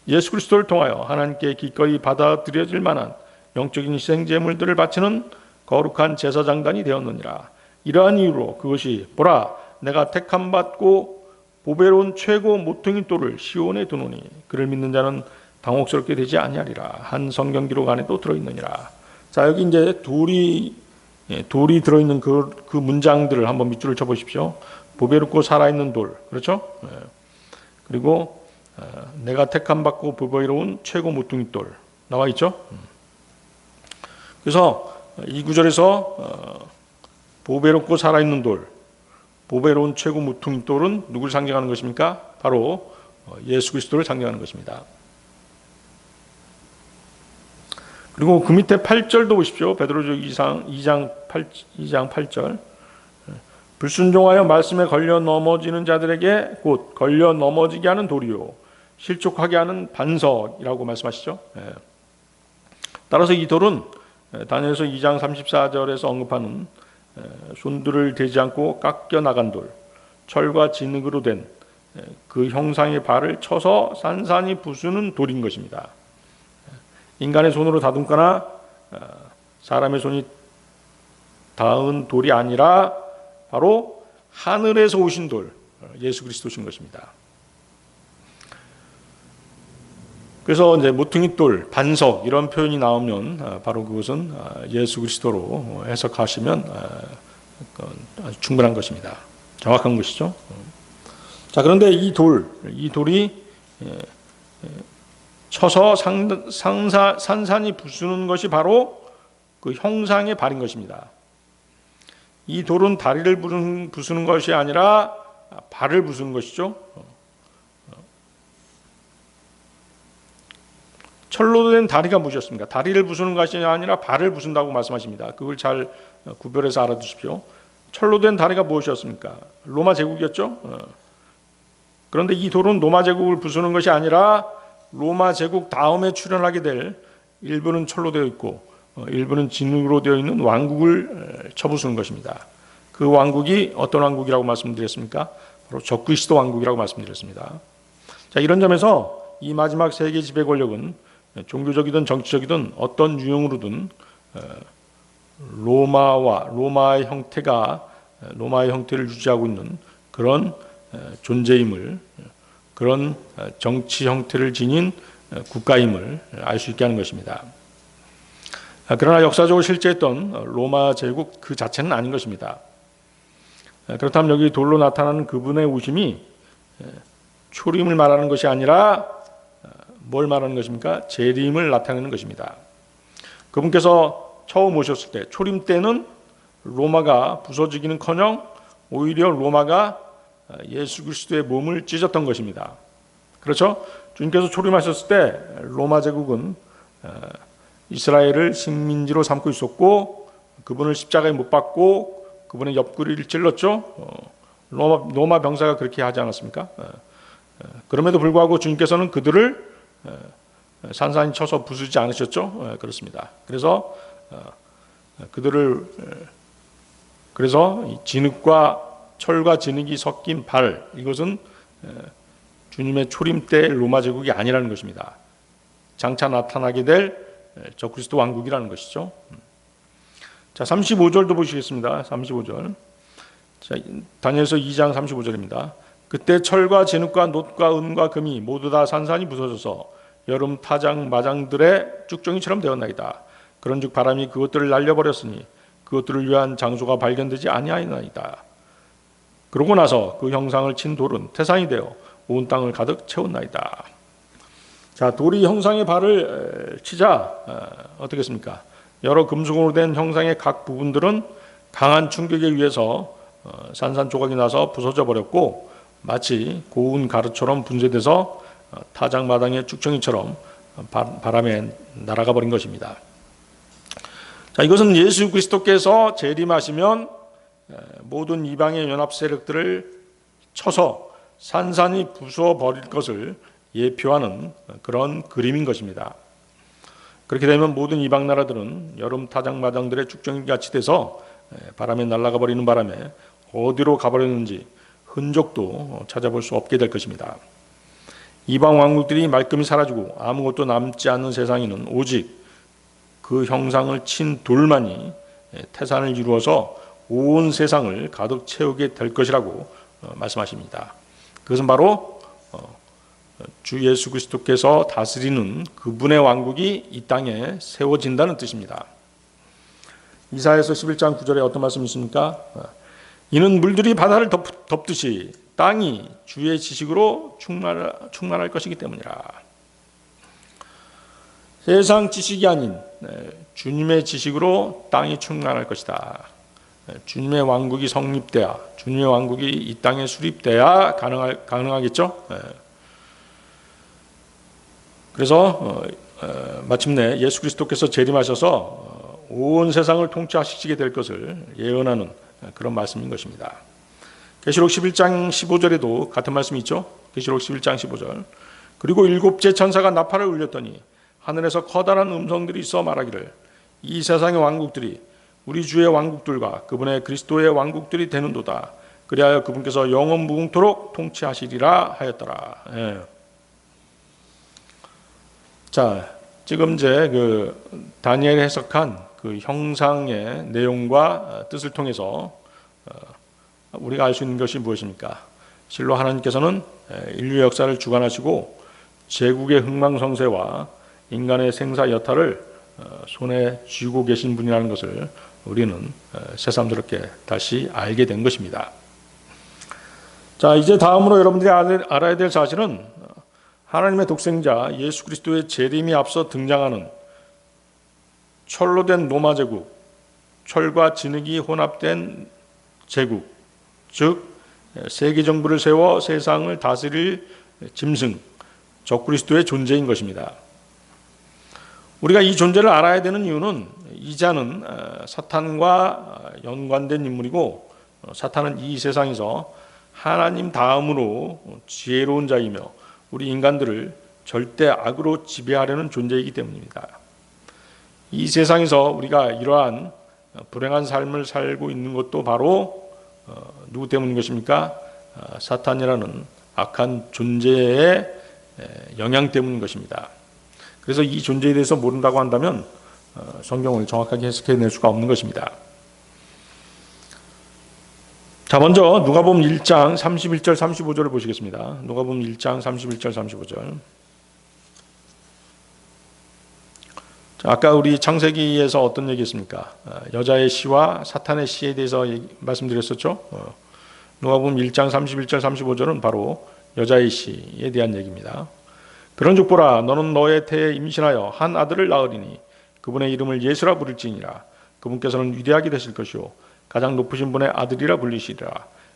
S1: 예수 그리스도를 통하여 하나님께 기꺼이 받아들여질 만한 영적인 희생제물들을 바치는 거룩한 제사장단이 되었느니라. 이러한 이유로 그것이 보라 내가 택함받고 보배로운 최고 모퉁이 돌을 시온에 두노니 그를 믿는 자는 당혹스럽게 되지 아니하리라. 한 성경 기록 안에도 들어있느니라. 자, 여기 이제 돌이 들어있는 그 문장들을 한번 밑줄을 쳐보십시오. 보배롭고 살아있는 돌, 그렇죠? 그리고 내가 택함받고 보배로운 최고 모퉁이 돌 나와 있죠. 그래서 이 구절에서 보배롭고 살아있는 돌, 보배로운 최고 모퉁이 돌은 누구를 상징하는 것입니까? 바로 예수 그리스도를 상징하는 것입니다. 그리고 그 밑에 8절도 보십시오. 베드로전서 2장 8절. 불순종하여 말씀에 걸려 넘어지는 자들에게 곧 걸려 넘어지게 하는 돌이요 실족하게 하는 반석이라고 말씀하시죠. 따라서 이 돌은 다니엘서 2장 34절에서 언급하는 손들을 대지 않고 깎여 나간 돌, 철과 진흙으로 된 그 형상의 발을 쳐서 산산이 부수는 돌인 것입니다. 인간의 손으로 다듬거나 사람의 손이 닿은 돌이 아니라 바로 하늘에서 오신 돌, 예수 그리스도신 것입니다. 그래서 이제 모퉁이 돌, 반석 이런 표현이 나오면 바로 그것은 예수 그리스도로 해석하시면 충분한 것입니다. 정확한 것이죠. 자, 그런데 이 돌이 쳐서 산산이 부수는 것이 바로 그 형상의 발인 것입니다. 이 돌은 다리를 부수는 것이 아니라 발을 부수는 것이죠. 철로 된 다리가 무엇이었습니까? 다리를 부수는 것이 아니라 발을 부순다고 말씀하십니다. 그걸 잘 구별해서 알아두십시오. 철로 된 다리가 무엇이었습니까? 로마 제국이었죠. 그런데 이 돌은 로마 제국을 부수는 것이 아니라 로마 제국 다음에 출현하게 될 일부는 철로 되어 있고 일부는 진흙으로 되어 있는 왕국을 쳐부수는 것입니다. 그 왕국이 어떤 왕국이라고 말씀드렸습니까? 바로 적그리스도 왕국이라고 말씀드렸습니다. 자, 이런 점에서 이 마지막 세계 지배 권력은 종교적이든 정치적이든 어떤 유형으로든 로마의 형태를 유지하고 있는 그런 존재임을, 그런 정치 형태를 지닌 국가임을 알 수 있게 하는 것입니다. 그러나 역사적으로 실제했던 로마 제국 그 자체는 아닌 것입니다. 그렇다면 여기 돌로 나타나는 그분의 오심이 초림을 말하는 것이 아니라 뭘 말하는 것입니까? 재림을 나타내는 것입니다. 그분께서 처음 오셨을 때, 초림 때는 로마가 부서지기는커녕 오히려 로마가 예수 그리스도의 몸을 찢었던 것입니다. 그렇죠? 주님께서 초림하셨을 때 로마 제국은 이스라엘을 식민지로 삼고 있었고 그분을 십자가에 못 박고 그분의 옆구리를 찔렀죠. 로마 병사가 그렇게 하지 않았습니까? 그럼에도 불구하고 주님께서는 그들을 산산이 쳐서 부수지 않으셨죠. 그렇습니다. 그래서 진흙과 철과 진흙이 섞인 발, 이것은 주님의 초림 때 로마 제국이 아니라는 것입니다. 장차 나타나게 될 적그리스도 왕국이라는 것이죠. 자, 35절도 보시겠습니다. 35절. 자, 다니엘서 2장 35절입니다. 그때 철과 진흙과 놋과 은과 금이 모두 다 산산이 부서져서 여름 타장 마장들의 쭉정이처럼 되었나이다. 그런즉 바람이 그것들을 날려버렸으니 그것들을 위한 장소가 발견되지 아니하였나이다. 그러고 나서 그 형상을 친 돌은 태산이 되어 온 땅을 가득 채웠나이다. 자, 돌이 형상의 발을 치자 어떻겠습니까? 여러 금속으로 된 형상의 각 부분들은 강한 충격에 의해서 산산조각이 나서 부서져 버렸고 마치 고운 가루처럼 분쇄돼서 타작마당의 쭉정이처럼 바람에 날아가 버린 것입니다. 자, 이것은 예수 그리스도께서 재림하시면 모든 이방의 연합 세력들을 쳐서 산산이 부숴버릴 것을 예표하는 그런 그림인 것입니다. 그렇게 되면 모든 이방 나라들은 여름 타작마당들의 쭉정이 같이 돼서 바람에 날아가 버리는 바람에 어디로 가버렸는지 흔적도 찾아볼 수 없게 될 것입니다. 이방 왕국들이 말끔히 사라지고 아무것도 남지 않는 세상에는 오직 그 형상을 친 돌만이 태산을 이루어서 온 세상을 가득 채우게 될 것이라고 말씀하십니다. 그것은 바로 주 예수 그리스도께서 다스리는 그분의 왕국이 이 땅에 세워진다는 뜻입니다. 이사야서 11장 9절에 어떤 말씀이 있습니까? 이는 물들이 바다를 덮듯이 땅이 주의 지식으로 충만할 것이기 때문이라. 세상 지식이 아닌 주님의 지식으로 땅이 충만할 것이다. 주님의 왕국이 성립돼야, 주님의 왕국이 이 땅에 수립돼야 가능하겠죠. 그래서 마침내 예수 그리스도께서 재림하셔서 온 세상을 통치하시게 될 것을 예언하는 그런 말씀인 것입니다. 계시록 11장 15절에도 같은 말씀이 있죠. 계시록 11장 15절. 그리고 일곱째 천사가 나팔을 울렸더니 하늘에서 커다란 음성들이 있어 말하기를 이 세상의 왕국들이 우리 주의 왕국들과 그분의 그리스도의 왕국들이 되는도다. 그리하여 그분께서 영원 무궁토록 통치하시리라 하였더라. 예. 자, 지금 이제 그 다니엘이 해석한 그 형상의 내용과 뜻을 통해서 우리가 알 수 있는 것이 무엇입니까? 실로 하나님께서는 인류 역사를 주관하시고 제국의 흥망성쇠와 인간의 생사 여타를 손에 쥐고 계신 분이라는 것을 우리는 새삼스럽게 다시 알게 된 것입니다. 자, 이제 다음으로 여러분들이 알아야 될 사실은 하나님의 독생자 예수 그리스도의 재림이 앞서 등장하는 철로 된 로마 제국, 철과 진흙이 혼합된 제국, 즉 세계 정부를 세워 세상을 다스릴 짐승, 적그리스도의 존재인 것입니다. 우리가 이 존재를 알아야 되는 이유는 이 자는 사탄과 연관된 인물이고 사탄은 이 세상에서 하나님 다음으로 지혜로운 자이며 우리 인간들을 절대 악으로 지배하려는 존재이기 때문입니다. 이 세상에서 우리가 이러한 불행한 삶을 살고 있는 것도 바로 누구 때문인 것입니까? 사탄이라는 악한 존재의 영향 때문인 것입니다. 그래서 이 존재에 대해서 모른다고 한다면 성경을 정확하게 해석해낼 수가 없는 것입니다. 자, 먼저 누가복음 1장 31절 35절을 보시겠습니다. 누가복음 1장 31절 35절. 자, 아까 우리 창세기에서 어떤 얘기했습니까? 여자의 씨와 사탄의 씨에 대해서 말씀드렸었죠. 누가복음 1장 31절 35절은 바로 여자의 씨에 대한 얘기입니다. 그런즉 보라, 너는 너의 태에 임신하여 한 아들을 낳으리니 그분의 이름을 예수라 부를지니라. 그분께서는 위대하게 되실 것이요 가장 높으신 분의 아들이라 불리시리라.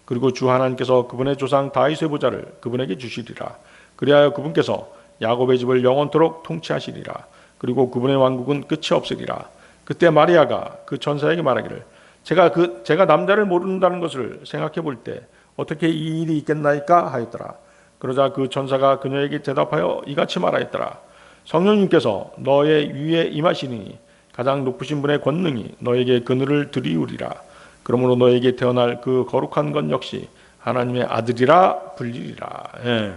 S1: 그리고 주 하나님께서 그분의 조상 다윗의 보좌를 그분에게 주시리라. 그리하여 그분께서 야곱의 집을 영원토록 통치하시리라. 그리고 그분의 왕국은 끝이 없으리라. 그때 마리아가 그 천사에게 말하기를 제가 남자를 모른다는 것을 생각해 볼 때 어떻게 이 일이 있겠나이까 하였더라. 그러자 그 천사가 그녀에게 대답하여 이같이 말하였더라. 성령님께서 너의 위에 임하시니 가장 높으신 분의 권능이 너에게 그늘을 드리우리라. 그러므로 너에게 태어날 그 거룩한 것 역시 하나님의 아들이라 불리리라. 예.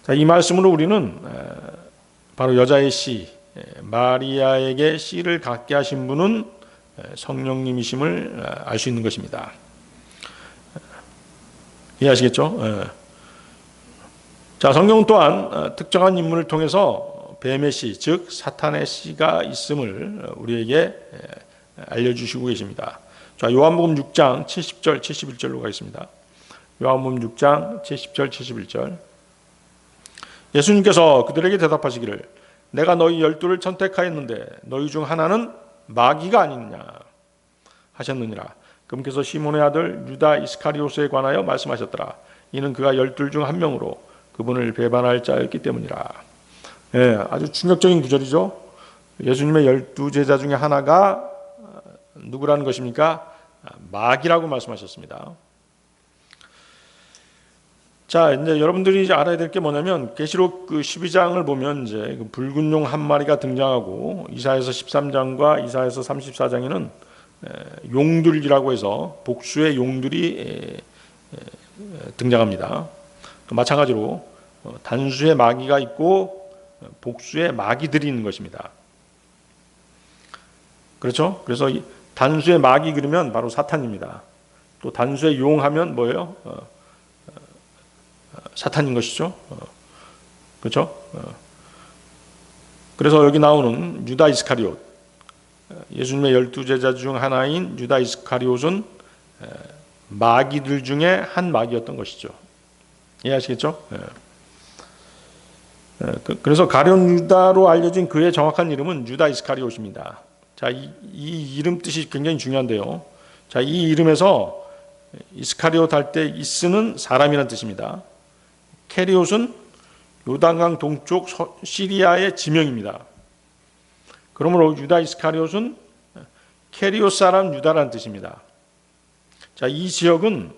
S1: 자, 이 말씀으로 우리는 바로 여자의 씨, 마리아에게 씨를 갖게 하신 분은 성령님이심을 알 수 있는 것입니다. 이해하시겠죠? 자, 성경 또한 특정한 인물을 통해서 뱀의 씨, 즉 사탄의 씨가 있음을 우리에게 알려주시고 계십니다. 자, 요한복음 6장 70절 71절로 가겠습니다. 요한복음 6장 70절 71절. 예수님께서 그들에게 대답하시기를 내가 너희 12를 선택하였는데 너희 중 하나는 마귀가 아니느냐. 하셨느니라. 그분께서 시몬의 아들 유다 이스카리오스에 관하여 말씀하셨더라. 이는 그가 12 중 한 명으로 그분을 배반할 자였기 때문이라. 예, 아주 충격적인 구절이죠. 예수님의 12 제자 중에 하나가 누구라는 것입니까? 마귀라고 말씀하셨습니다. 자, 이제 여러분들이 이제 알아야 될 게 뭐냐면 계시록 그 12장을 보면 이제 그 붉은 용 한 마리가 등장하고 이사야서 13장과 이사야서 34장에는 용들이라고 해서 복수의 용들이 등장합니다. 마찬가지로 단수의 마귀가 있고 복수의 마귀들이 있는 것입니다. 그렇죠? 그래서 단수의 마귀 그러면 바로 사탄입니다. 또 단수의 용 하면 뭐예요? 사탄인 것이죠. 그렇죠? 그래서 여기 나오는 유다 이스카리옷, 예수님의 12 제자 중 하나인 유다 이스카리옷은 마귀들 중에 한 마귀였던 것이죠. 이해하시겠죠? 그래서 가룟 유다로 알려진 그의 정확한 이름은 유다 이스카리옷입니다. 자, 이 이름 뜻이 굉장히 중요한데요. 자, 이 이름에서 이스카리옷 할 때 이스는 사람이라는 뜻입니다. 캐리옷은 요단강 동쪽 시리아의 지명입니다. 그러므로 유다 이스카리옷은 캐리옷 사람 유다라는 뜻입니다. 자, 이 지역은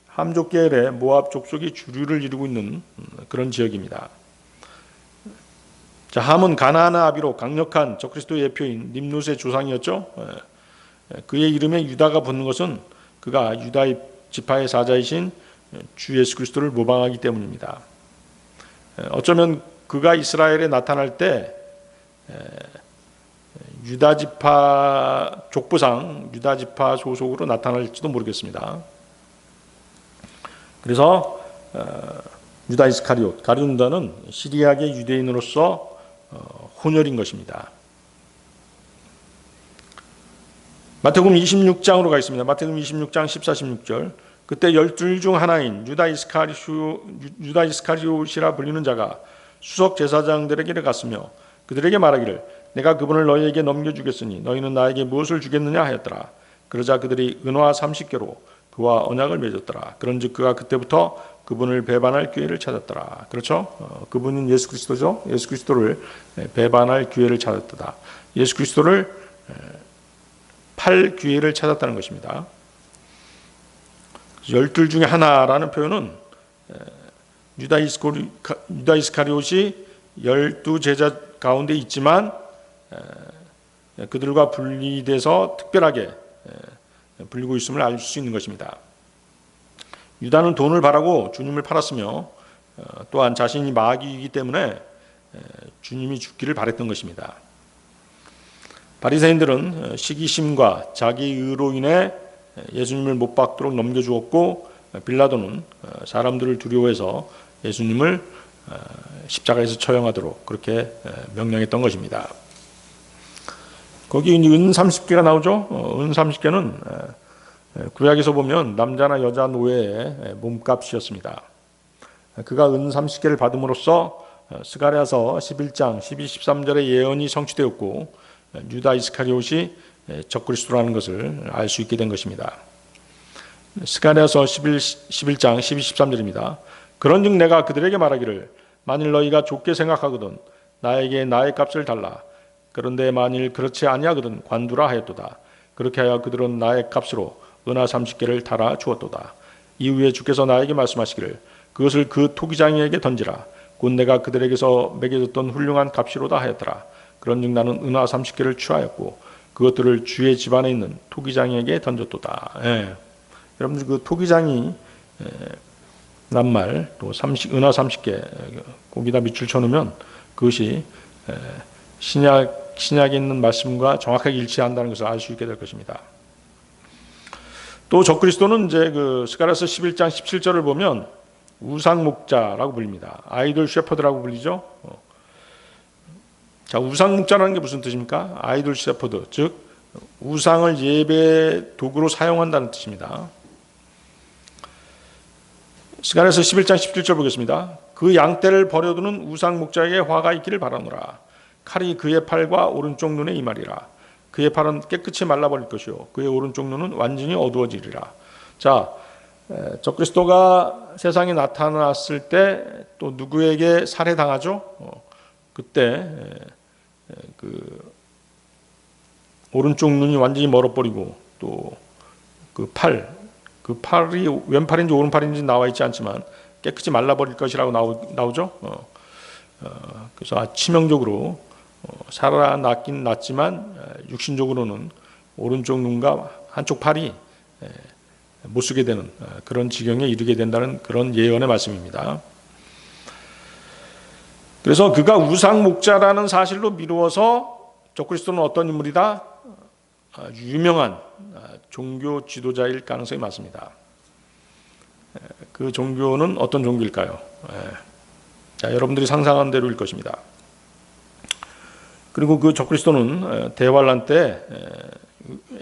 S1: 함족 계열의 모압 족속이 주류를 이루고 있는 그런 지역입니다. 자, 함은 가나안 아비로 강력한 적그리스도의 예표인 림롯의 조상이었죠. 그의 이름에 유다가 붙는 것은 그가 유다의 지파의 사자이신 주 예수 그리스도를 모방하기 때문입니다. 어쩌면 그가 이스라엘에 나타날 때 유다 지파 족보상 유다 지파 소속으로 나타날지도 모르겠습니다. 그래서 유다 이스카리옷 가룟 유다는 시리아계 유대인으로서 혼혈인 것입니다. 마태복음 26장으로 가겠습니다. 마태복음 26장 14, 16절. 그때 12 중 하나인 유다 이스카리옷이라 불리는 자가 수석 제사장들에게 갔으며 그들에게 말하기를 내가 그분을 너희에게 넘겨주겠으니 너희는 나에게 무엇을 주겠느냐 하였더라. 그러자 그들이 은화 30개로 그와 언약을 맺었더라. 그런즉 그가 그때부터 그분을 배반할 기회를 찾았더라. 그렇죠? 그분은 예수 그리스도죠. 예수 그리스도를 배반할 기회를 찾았다. 예수 그리스도를 팔 기회를 찾았다는 것입니다. 12 중에 하나라는 표현은 유다 이스카리옷이 12 제자 가운데 있지만 그들과 분리돼서 특별하게 불리고 있음을 알 수 있는 것입니다. 유다는 돈을 바라고 주님을 팔았으며 또한 자신이 마귀이기 때문에 주님이 죽기를 바랬던 것입니다. 바리새인들은 시기심과 자기 의로 인해 예수님을 못 박도록 넘겨주었고 빌라도는 사람들을 두려워해서 예수님을 십자가에서 처형하도록 그렇게 명령했던 것입니다. 거기 은 30개가 나오죠. 은 30개는 구약에서 보면 남자나 여자 노예의 몸값이었습니다. 그가 은 30개를 받음으로써 스가랴서 11장 12, 13절의 예언이 성취되었고 유다 이스카리옷이 적그리스도라는 것을 알 수 있게 된 것입니다. 스가랴서 11장 12, 13절입니다. 그런즉 내가 그들에게 말하기를 만일 너희가 좁게 생각하거든 나에게 나의 값을 달라. 그런데 만일 그렇지 아니하거든 관두라 하였도다. 그렇게 하여 그들은 나의 값으로 은화 30개를 달아 주었도다. 이후에 주께서 나에게 말씀하시기를 그것을 그 토기장이에게 던지라. 곧 내가 그들에게서 매겨졌던 훌륭한 값이로다 하였더라. 그런즉 나는 은화 30개를 취하였고 그것들을 주의 집안에 있는 토기장에게 던졌도다. 여러분들 그 토기장이 낱말 또 은화 30개 거기다 밑줄 쳐놓으면 그것이 신약에 있는 말씀과 정확하게 일치한다는 것을 알 수 있게 될 것입니다. 또 적그리스도는 이제 그 스가랴서 11장 17절을 보면 우상 목자라고 불립니다. 아이돌 셰퍼드라고 불리죠. 자, 우상 목자라는 게 무슨 뜻입니까? 아이돌 셰퍼드, 즉 우상을 예배 도구로 사용한다는 뜻입니다. 스가랴서 11장 17절 보겠습니다. 그 양떼를 버려두는 우상 목자에게 화가 있기를 바라노라. 칼이 그의 팔과 오른쪽 눈에 임하리라. 그의 팔은 깨끗이 말라버릴 것이요 그의 오른쪽 눈은 완전히 어두워지리라. 자, 적그리스도가 세상에 나타났을 때 또 누구에게 살해당하죠? 그때 그 오른쪽 눈이 완전히 멀어버리고 또 그 팔이 왼팔인지 오른팔인지 나와 있지 않지만 깨끗이 말라버릴 것이라고 나오죠. 그래서 치명적으로 살아났긴 났지만 육신적으로는 오른쪽 눈과 한쪽 팔이 못 쓰게 되는 그런 지경에 이르게 된다는 그런 예언의 말씀입니다. 그래서 그가 우상 목자라는 사실로 미루어서 적그리스도는 어떤 인물이다? 유명한 종교 지도자일 가능성이 많습니다. 그 종교는 어떤 종교일까요? 자, 여러분들이 상상한 대로일 것입니다. 그리고 그 적그리스도는 대환란 때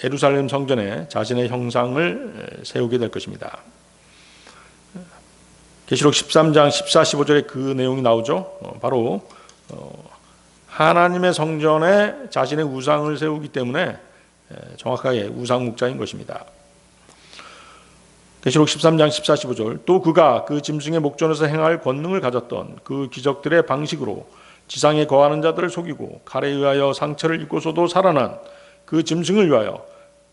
S1: 예루살렘 성전에 자신의 형상을 세우게 될 것입니다. 계시록 13장 14, 15절에 그 내용이 나오죠. 바로 하나님의 성전에 자신의 우상을 세우기 때문에 정확하게 우상 목자인 것입니다. 계시록 13장 14, 15절 또 그가 그 짐승의 목전에서 행할 권능을 가졌던 그 기적들의 방식으로 지상에 거하는 자들을 속이고 칼에 의하여 상처를 입고서도 살아난 그 짐승을 위하여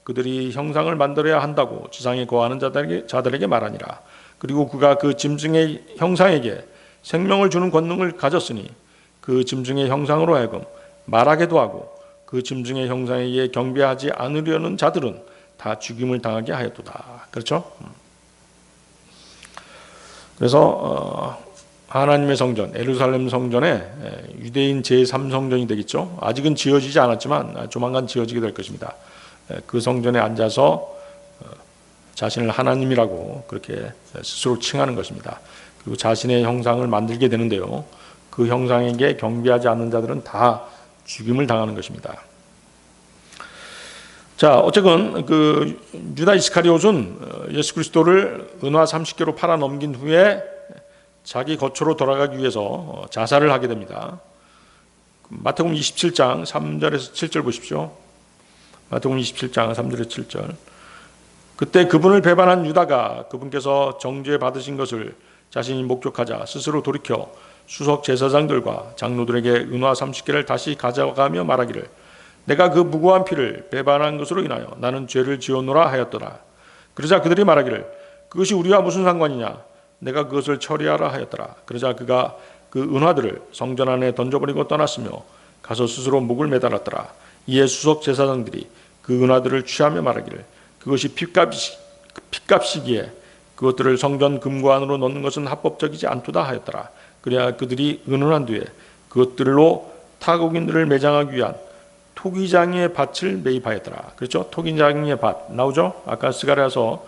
S1: 그들이 형상을 만들어야 한다고 지상에 거하는 자들에게 말하니라. 그리고 그가 그 짐승의 형상에게 생명을 주는 권능을 가졌으니 그 짐승의 형상으로 하여금 말하게도 하고 그 짐승의 형상에게 경배하지 않으려는 자들은 다 죽임을 당하게 하였도다. 그렇죠? 그래서 하나님의 성전, 예루살렘 성전에 유대인 제3성전이 되겠죠. 아직은 지어지지 않았지만 조만간 지어지게 될 것입니다. 그 성전에 앉아서 자신을 하나님이라고 그렇게 스스로 칭하는 것입니다. 그리고 자신의 형상을 만들게 되는데요. 그 형상에게 경배하지 않는 자들은 다 죽임을 당하는 것입니다. 자, 어쨌건 그 유다 이스카리옷은 예수 그리스도를 은화 30개로 팔아 넘긴 후에 자기 거처로 돌아가기 위해서 자살을 하게 됩니다. 마태복음 27장 3절에서 7절 보십시오. 마태복음 27장 3절에서 7절. 그때 그분을 배반한 유다가 그분께서 정죄 받으신 것을 자신이 목격하자 스스로 돌이켜 수석 제사장들과 장로들에게 은화 30개를 다시 가져가며 말하기를 내가 그 무고한 피를 배반한 것으로 인하여 나는 죄를 지었노라 하였더라. 그러자 그들이 말하기를 그것이 우리와 무슨 상관이냐 내가 그것을 처리하라 하였더라. 그러자 그가 그 은화들을 성전 안에 던져버리고 떠났으며 가서 스스로 목을 매달았더라. 이에 수석 제사장들이 그 은화들을 취하며 말하기를 그것이 핏값이기에 그것들을 성전 금고안으로 넣는 것은 합법적이지 않도다 하였더라. 그래야 그들이 은은한 뒤에 그것들로 타국인들을 매장하기 위한 토기장의 밭을 매입하였더라. 그렇죠? 토기장의 밭 나오죠? 아까 스가랴서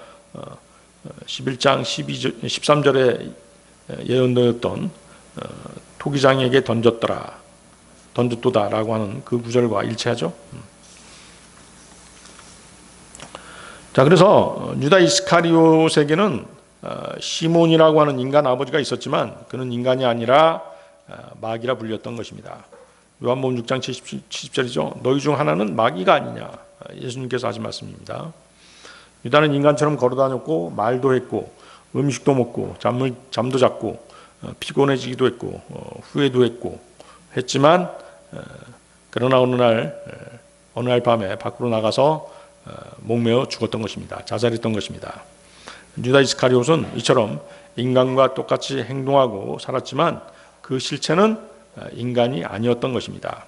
S1: 11장 13절에 예언되었던 토기장에게 던졌도다라고 하는 그 구절과 일치하죠. 자, 그래서 유다 이스카리옷에게는 시몬이라고 하는 인간 아버지가 있었지만 그는 인간이 아니라 마귀라 불렸던 것입니다. 요한복음 6장 70절이죠. 너희 중 하나는 마귀가 아니냐. 예수님께서 하신 말씀입니다. 유다는 인간처럼 걸어다녔고 말도 했고 음식도 먹고 잠도 잤고 피곤해지기도 했고 후회도 했고 했지만 그러나 어느 날 밤에 밖으로 나가서 목매어 죽었던 것입니다. 자살했던 것입니다. 유다 이스카리옷은 이처럼 인간과 똑같이 행동하고 살았지만 그 실체는 인간이 아니었던 것입니다.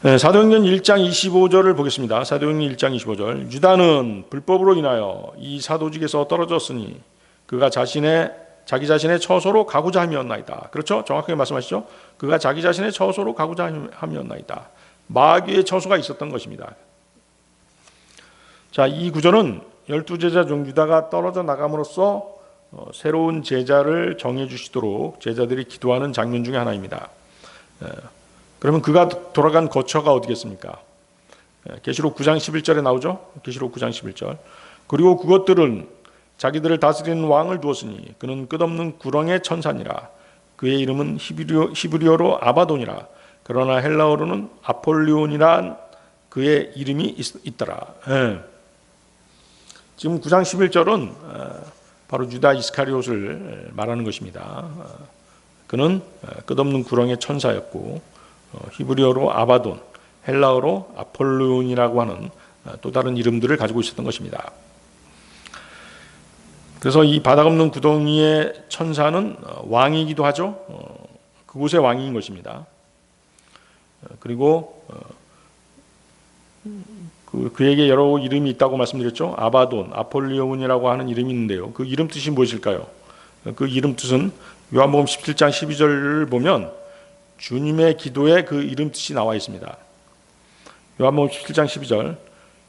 S1: 사도행전 1장 25절을 보겠습니다. 사도행전 1장 25절 유다는 불법으로 인하여 이 사도직에서 떨어졌으니 그가 자기 자신의 처소로 가고자 함이었나이다. 그렇죠? 정확하게 말씀하시죠. 그가 자기 자신의 처소로 가고자 함이었나이다. 마귀의 처소가 있었던 것입니다. 자, 이 구절은 12제자 중 유다가 떨어져 나감으로써 새로운 제자를 정해 주시도록 제자들이 기도하는 장면 중에 하나입니다. 그러면 그가 돌아간 거처가 어디겠습니까? 계시록 9장 11절에 나오죠. 계시록 9장 11절. 그리고 그것들은 자기들을 다스리는 왕을 두었으니 그는 끝없는 구렁의 천사니라. 그의 이름은 히브리어로 아바돈이라. 그러나 헬라어로는 아폴리온이란 그의 이름이 있더라. 예. 지금 9장 11절은 바로 유다 이스카리옷을 말하는 것입니다. 그는 끝없는 구렁의 천사였고 히브리어로 아바돈, 헬라어로 아폴리온이라고 하는 또 다른 이름들을 가지고 있었던 것입니다. 그래서 이 바닥 없는 구덩이의 천사는 왕이기도 하죠. 그곳의 왕인 것입니다. 그리고 그에게 여러 이름이 있다고 말씀드렸죠. 아바돈, 아폴리온이라고 하는 이름이 있는데요. 그 이름 뜻이 무엇일까요? 그 이름 뜻은 요한복음 17장 12절을 보면 주님의 기도에 그 이름 뜻이 나와 있습니다. 요한복음 17장 12절,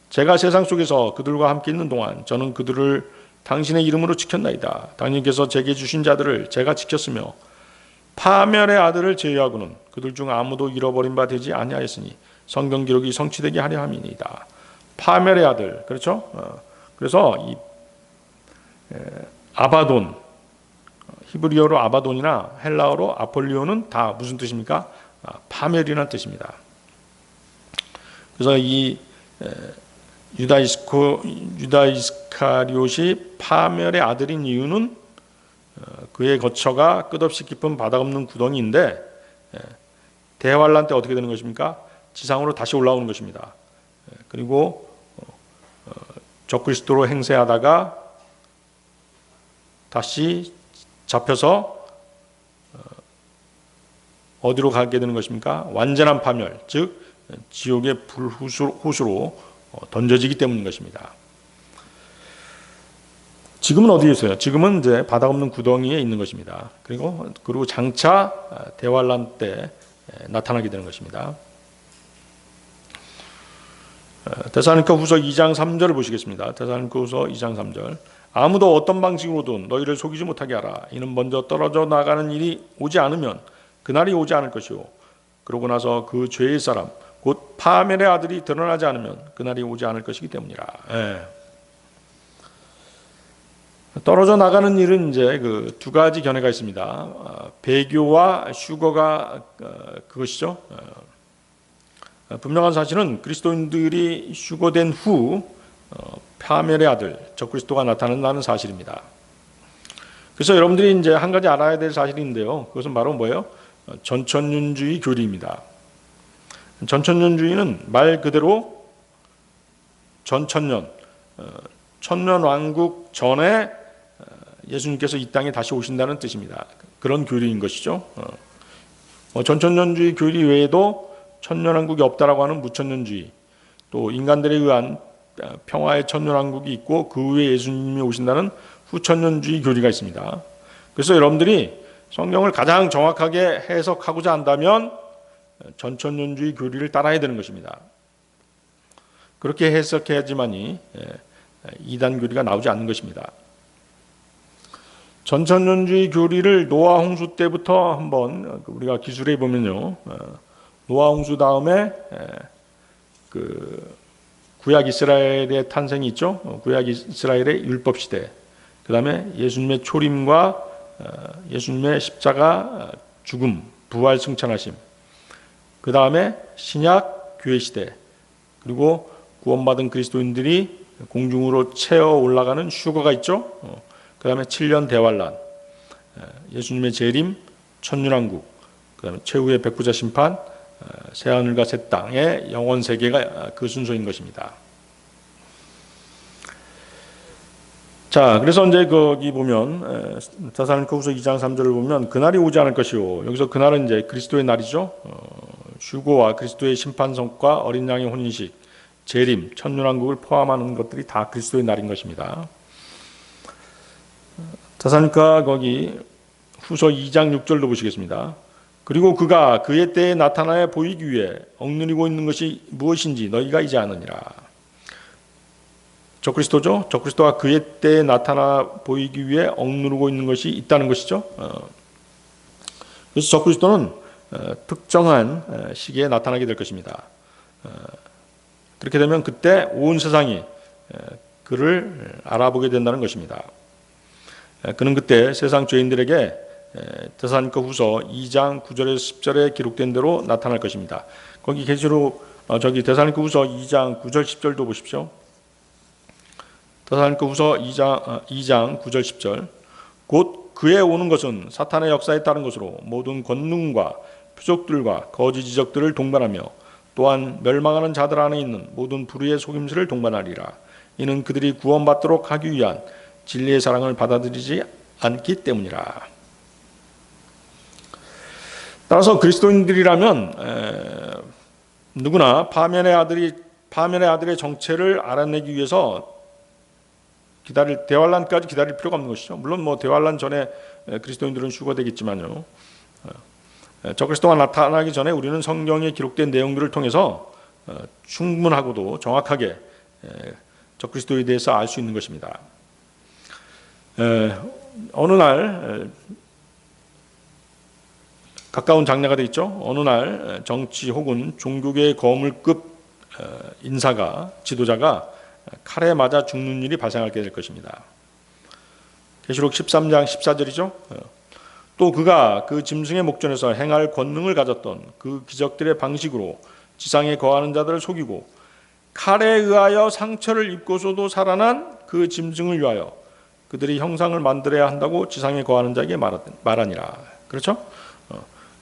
S1: 제가 세상 속에서 그들과 함께 있는 동안 저는 그들을 당신의 이름으로 지켰나이다. 당신께서 제게 주신 자들을 제가 지켰으며 파멸의 아들을 제외하고는 그들 중 아무도 잃어버린 바 되지 아니하였으니 성경 기록이 성취되게 하려 함이니이다. 파멸의 아들, 그렇죠? 그래서 이 아바돈, 히브리어로 아바돈이나 헬라어로 아폴리온은 다 무슨 뜻입니까? 파멸이라는 뜻입니다. 그래서 이 유다 이스카리옷이 파멸의 아들인 이유는 그의 거처가 끝없이 깊은 바닥 없는 구덩이인데 대환란 때 어떻게 되는 것입니까? 지상으로 다시 올라오는 것입니다. 그리고 적그리스도로 행세하다가 다시 잡혀서 어디로 가게 되는 것입니까? 완전한 파멸, 즉 지옥의 불호수로 던져지기 때문인 것입니다. 지금은 어디에 있어요? 지금은 이제 바닥 없는 구덩이에 있는 것입니다. 그리고 장차 대환란 때 나타나게 되는 것입니다. 데살로니가후서 2장 3절을 보시겠습니다. 데살로니가후서 2장 3절. 아무도 어떤 방식으로든 너희를 속이지 못하게 하라. 이는 먼저 떨어져 나가는 일이 오지 않으면 그날이 오지 않을 것이요. 그러고 나서 그 죄의 사람 곧 파멸의 아들이 드러나지 않으면 그날이 오지 않을 것이기 때문이라. 떨어져 나가는 일은 이제 그 두 가지 견해가 있습니다. 배교와 휴거가 그것이죠. 분명한 사실은 그리스도인들이 휴거된 후 파멸의 아들 적그리스도가 나타난다는 사실입니다. 그래서 여러분들이 이제 한 가지 알아야 될 사실인데요. 그것은 바로 뭐예요? 전천년주의 교리입니다. 전천년주의는 말 그대로 전천년, 천년왕국 전에 예수님께서 이 땅에 다시 오신다는 뜻입니다. 그런 교리인 것이죠. 전천년주의 교리 외에도 천년왕국이 없다라고 하는 무천년주의, 또 인간들에 의한 평화의 천년왕국이 있고 그 후에 예수님이 오신다는 후천년주의 교리가 있습니다. 그래서 여러분들이 성경을 가장 정확하게 해석하고자 한다면 전천년주의 교리를 따라야 되는 것입니다. 그렇게 해석해야지만이 이단 교리가 나오지 않는 것입니다. 전천년주의 교리를 노아 홍수 때부터 한번 우리가 기술해 보면요, 노아 홍수 다음에 그 구약 이스라엘의 탄생이 있죠. 구약 이스라엘의 율법 시대, 그 다음에 예수님의 초림과 예수님의 십자가 죽음, 부활 승천하심, 그 다음에 신약 교회 시대, 그리고 구원받은 그리스도인들이 공중으로 채어 올라가는 휴거가 있죠. 그 다음에 7년 대환란, 예수님의 재림, 천년왕국, 그 다음에 최후의 백부자 심판, 새하늘과 새 땅의 영원 세계가 그 순서인 것입니다. 자, 그래서 이제 거기 보면 데살로니가후서 2장 3절을 보면 그날이 오지 않을 것이요. 여기서 그날은 이제 그리스도의 날이죠. 휴거와 그리스도의 심판성과 어린 양의 혼인식, 재림, 천년왕국을 포함하는 것들이 다 그리스도의 날인 것입니다. 데살로니가 거기 후서 2장 6절도 보시겠습니다. 그리고 그가 그의 때에 나타나야 보이기 위해 억누르고 있는 것이 무엇인지 너희가 이제 아느니라. 적그리스도죠. 적그리스도가 그의 때에 나타나 보이기 위해 억누르고 있는 것이 있다는 것이죠. 그래서 적그리스도는 특정한 시기에 나타나게 될 것입니다. 그렇게 되면 그때 온 세상이 그를 알아보게 된다는 것입니다. 그는 그때 세상 죄인들에게 데살로니가후서 2장 9절에서 10절에 기록된 대로 나타날 것입니다. 거기 계시록 데살로니가후서 2장 9절 10절도 보십시오. 데살로니가후서 2장 9절 10절. 곧 그에 오는 것은 사탄의 역사에 따른 것으로 모든 권능과 표적들과 거짓 지적들을 동반하며 또한 멸망하는 자들 안에 있는 모든 불의의 속임수를 동반하리라. 이는 그들이 구원받도록 하기 위한 진리의 사랑을 받아들이지 않기 때문이라. 따라서 그리스도인들이라면 누구나 파멸의 아들의 정체를 알아내기 위해서 대환란까지 기다릴 필요가 없는 것이죠. 물론 대환란 전에 그리스도인들은 휴거되겠지만요. 적그리스도가 나타나기 전에 우리는 성경에 기록된 내용들을 통해서 충분하고도 정확하게 적그리스도에 대해서 알 수 있는 것입니다. 어느 날 가까운 장래가 되어 있죠. 어느 날 정치 혹은 종교계의 거물급 지도자가 칼에 맞아 죽는 일이 발생하게 될 것입니다. 계시록 13장 14절이죠. 또 그가 그 짐승의 목전에서 행할 권능을 가졌던 그 기적들의 방식으로 지상에 거하는 자들을 속이고 칼에 의하여 상처를 입고서도 살아난 그 짐승을 위하여 그들이 형상을 만들어야 한다고 지상에 거하는 자에게 말하니라. 그렇죠?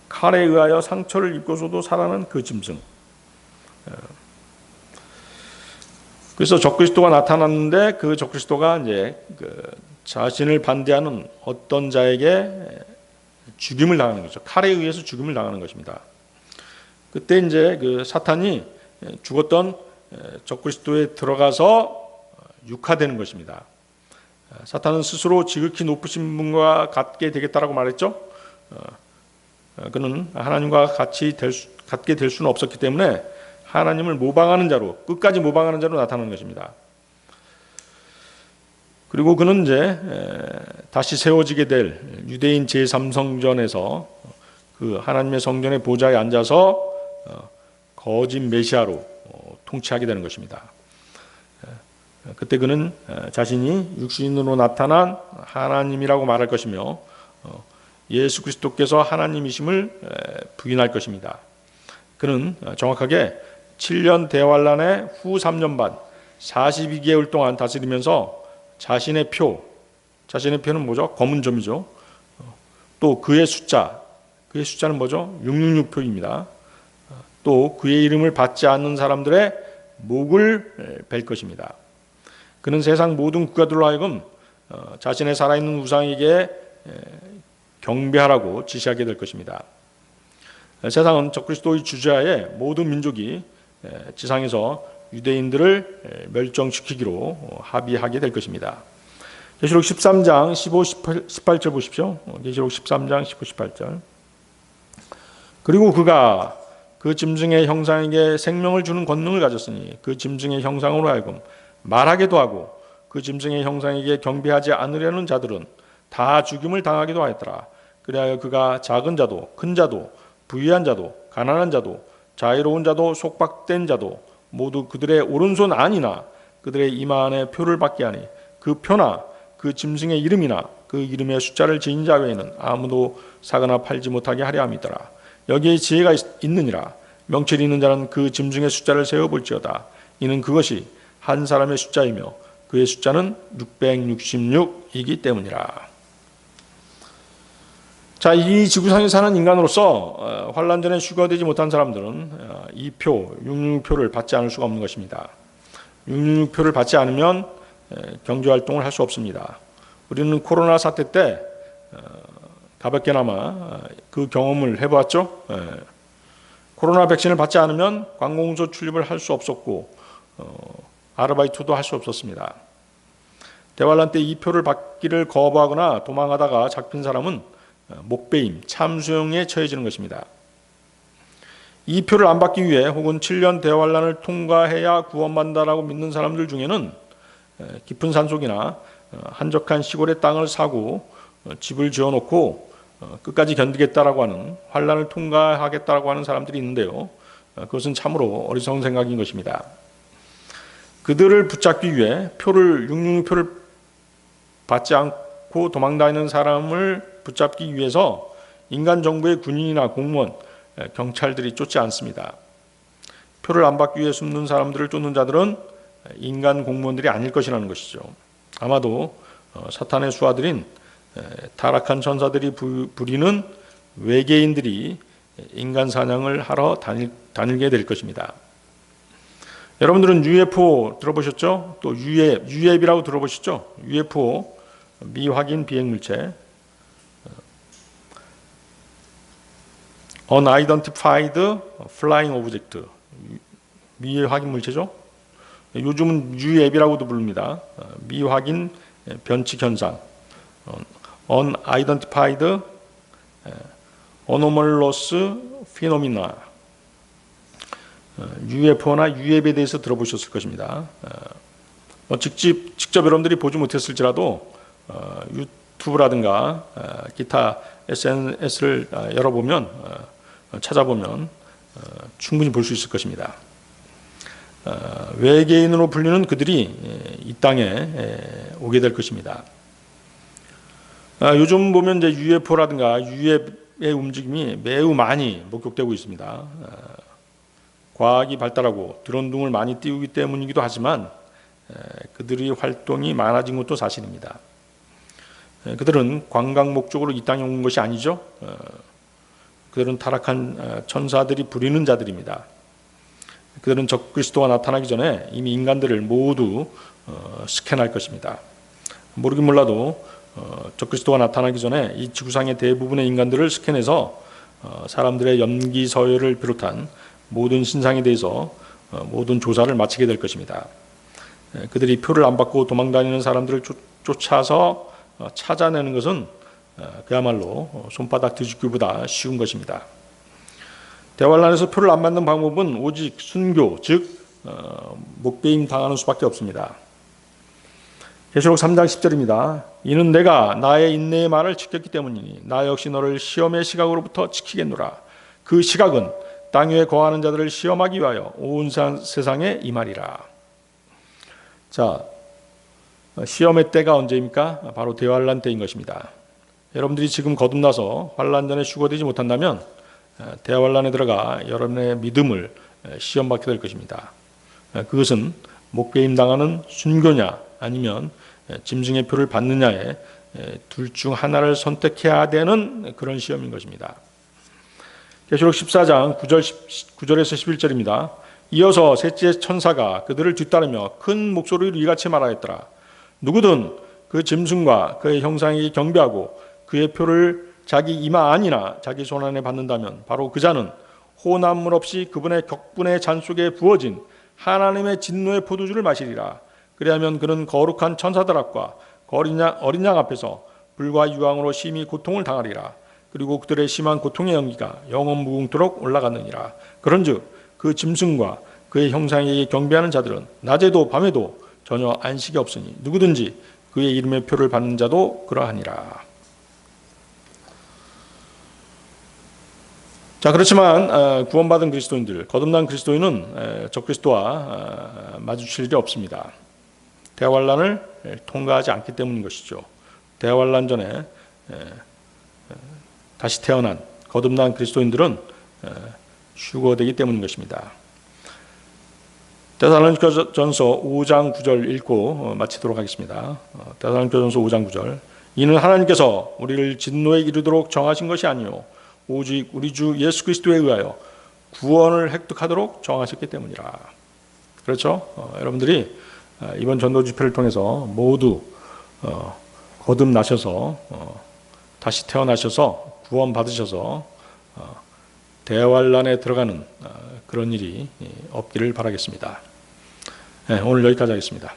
S1: 칼에 의하여 상처를 입고서도 살아난 그 짐승. 그래서 적그리스도가 나타났는데 그 적그리스도가 이제 자신을 반대하는 어떤 자에게 죽임을 당하는 거죠. 칼에 의해서 죽임을 당하는 것입니다. 그때 이제 사탄이 죽었던 적그리스도에 들어가서 육화되는 것입니다. 사탄은 스스로 지극히 높으신 분과 같게 되겠다라고 말했죠. 그는 하나님과 같게 될 수는 없었기 때문에 하나님을 모방하는 자로, 끝까지 모방하는 자로 나타나는 것입니다. 그리고 그는 이제 다시 세워지게 될 유대인 제3성전에서 그 하나님의 성전의 보좌에 앉아서 거짓 메시아로 통치하게 되는 것입니다. 그때 그는 자신이 육신으로 나타난 하나님이라고 말할 것이며 예수 그리스도께서 하나님이심을 부인할 것입니다. 그는 정확하게 7년 대환란의 후 3년 반 42개월 동안 다스리면서 자신의 표는 뭐죠? 검은 점이죠. 또 그의 숫자는 뭐죠? 666표입니다. 또 그의 이름을 받지 않는 사람들의 목을 벨 것입니다. 그는 세상 모든 국가들로 하여금 자신의 살아있는 우상에게 경배하라고 지시하게 될 것입니다. 세상은 적그리스도의 주저하에 모든 민족이 지상에서 유대인들을 멸종시키기로 합의하게 될 것입니다. 계시록 13장 15, 18절 보십시오. 계시록 13장 15, 18절. 그리고 그가 그 짐승의 형상에게 생명을 주는 권능을 가졌으니 그 짐승의 형상으로 하여금 말하게도 하고 그 짐승의 형상에게 경배하지 않으려는 자들은 다 죽임을 당하기도 하였더라. 그리하여 그가 작은 자도 큰 자도 부유한 자도 가난한 자도 자유로운 자도 속박된 자도 모두 그들의 오른손 안이나 그들의 이마 안에 표를 받게 하니 그 표나 그 짐승의 이름이나 그 이름의 숫자를 지닌 자 외에는 아무도 사거나 팔지 못하게 하려 함이더라. 여기에 지혜가 있느니라. 명철이 있는 자는 그 짐승의 숫자를 세어볼지어다. 이는 그것이 한 사람의 숫자이며 그의 숫자는 666이기 때문이라. 자, 이 지구상에 사는 인간으로서 환란 전에 휴거되지 못한 사람들은 이 표, 666표를 받지 않을 수가 없는 것입니다. 666표를 받지 않으면 경제활동을 할 수 없습니다. 우리는 코로나 사태 때 가볍게나마 그 경험을 해보았죠. 코로나 백신을 받지 않으면 관공서 출입을 할 수 없었고 아르바이트도 할 수 없었습니다. 대환란 때 이 표를 받기를 거부하거나 도망하다가 잡힌 사람은 목배임, 참수형에 처해지는 것입니다. 이 표를 안 받기 위해 혹은 7년 대환란을 통과해야 구원받는다라고 믿는 사람들 중에는 깊은 산속이나 한적한 시골의 땅을 사고 집을 지어놓고 끝까지 견디겠다라고 하는, 환란을 통과하겠다라고 하는 사람들이 있는데요. 그것은 참으로 어리석은 생각인 것입니다. 그들을 붙잡기 위해 666표를 받지 않고 않고 도망다니는 사람을 붙잡기 위해서 인간 정부의 군인이나 공무원, 경찰들이 쫓지 않습니다. 표를 안 받기 위해 숨는 사람들을 쫓는 자들은 인간 공무원들이 아닐 것이라는 것이죠. 아마도 사탄의 수하들인 타락한 천사들이 부리는 외계인들이 인간 사냥을 하러 다니게 될 것입니다. 여러분들은 UFO 들어보셨죠? 또 UAP이라고 들어보셨죠? UFO, 미확인 비행물체, Unidentified Flying Object, 미확인 물체죠. 요즘은 UAP라고도 부릅니다. 미확인 변칙 현상, Unidentified Anomalous Phenomena, UFO나 UAP에 대해서 들어보셨을 것입니다. 직접 여러분들이 보지 못했을지라도 유튜브라든가 기타 SNS를 열어보면 찾아보면 충분히 볼 수 있을 것입니다. 외계인으로 불리는 그들이 이 땅에 오게 될 것입니다. 요즘 보면 이제 UFO라든가 UAP의 움직임이 매우 많이 목격되고 있습니다. 과학이 발달하고 드론 등을 많이 띄우기 때문이기도 하지만 그들의 활동이 많아진 것도 사실입니다. 그들은 관광 목적으로 이 땅에 온 것이 아니죠. 그들은 타락한 천사들이 부리는 자들입니다. 그들은 적그리스도가 나타나기 전에 이미 인간들을 모두 스캔할 것입니다. 모르긴 몰라도 적그리스도가 나타나기 전에 이 지구상의 대부분의 인간들을 스캔해서 사람들의 연기 서열을 비롯한 모든 신상에 대해서 모든 조사를 마치게 될 것입니다. 그들이 표를 안 받고 도망다니는 사람들을 쫓아서 찾아내는 것은 그야말로 손바닥 뒤집기보다 쉬운 것입니다. 대환란에서 표를 안 받는 방법은 오직 순교, 즉 목배임 당하는 수밖에 없습니다. 계시록 3장 10절입니다. 이는 내가 나의 인내의 말을 지켰기 때문이니 나 역시 너를 시험의 시각으로부터 지키겠노라. 그 시각은 땅 위에 거하는 자들을 시험하기 위하여 온 세상에 임하리라. 자, 시험의 때가 언제입니까? 바로 대환란 때인 것입니다. 여러분들이 지금 거듭나서 환란 전에 휴거되지 못한다면 대환란에 들어가 여러분의 믿음을 시험받게 될 것입니다. 그것은 목배임 당하는 순교냐 아니면 짐승의 표를 받느냐의 둘 중 하나를 선택해야 되는 그런 시험인 것입니다. 계시록 14장 9절에서 11절입니다. 이어서 셋째 천사가 그들을 뒤따르며 큰 목소리로 이같이 말하였더라. 누구든 그 짐승과 그의 형상에게 경배하고 그의 표를 자기 이마 안이나 자기 손 안에 받는다면 바로 그 자는 호남물 없이 그분의 격분의 잔 속에 부어진 하나님의 진노의 포도주를 마시리라. 그리하면 그는 거룩한 천사들 앞과 어린 양 앞에서 불과 유황으로 심히 고통을 당하리라. 그리고 그들의 심한 고통의 연기가 영원 무궁토록 올라가느니라. 그런즉 그 짐승과 그의 형상에게 경배하는 자들은 낮에도 밤에도 전혀 안식이 없으니 누구든지 그의 이름의 표를 받는 자도 그러하니라. 자, 그렇지만 구원받은 그리스도인들, 거듭난 그리스도인은 적그리스도와 마주칠 일이 없습니다. 대환란을 통과하지 않기 때문인 것이죠. 대환란 전에 다시 태어난 거듭난 그리스도인들은 휴거되기 때문인 것입니다. 데살로니가전서 5장 9절 읽고 마치도록 하겠습니다. 데살로니가전서 5장 9절. 이는 하나님께서 우리를 진노에 이르도록 정하신 것이 아니요 오직 우리 주 예수 그리스도에 의하여 구원을 획득하도록 정하셨기 때문이라. 그렇죠? 여러분들이 이번 전도 집회를 통해서 모두 거듭나셔서 다시 태어나셔서 구원 받으셔서 대환란에 들어가는 그런 일이 없기를 바라겠습니다. 오늘 여기까지 하겠습니다.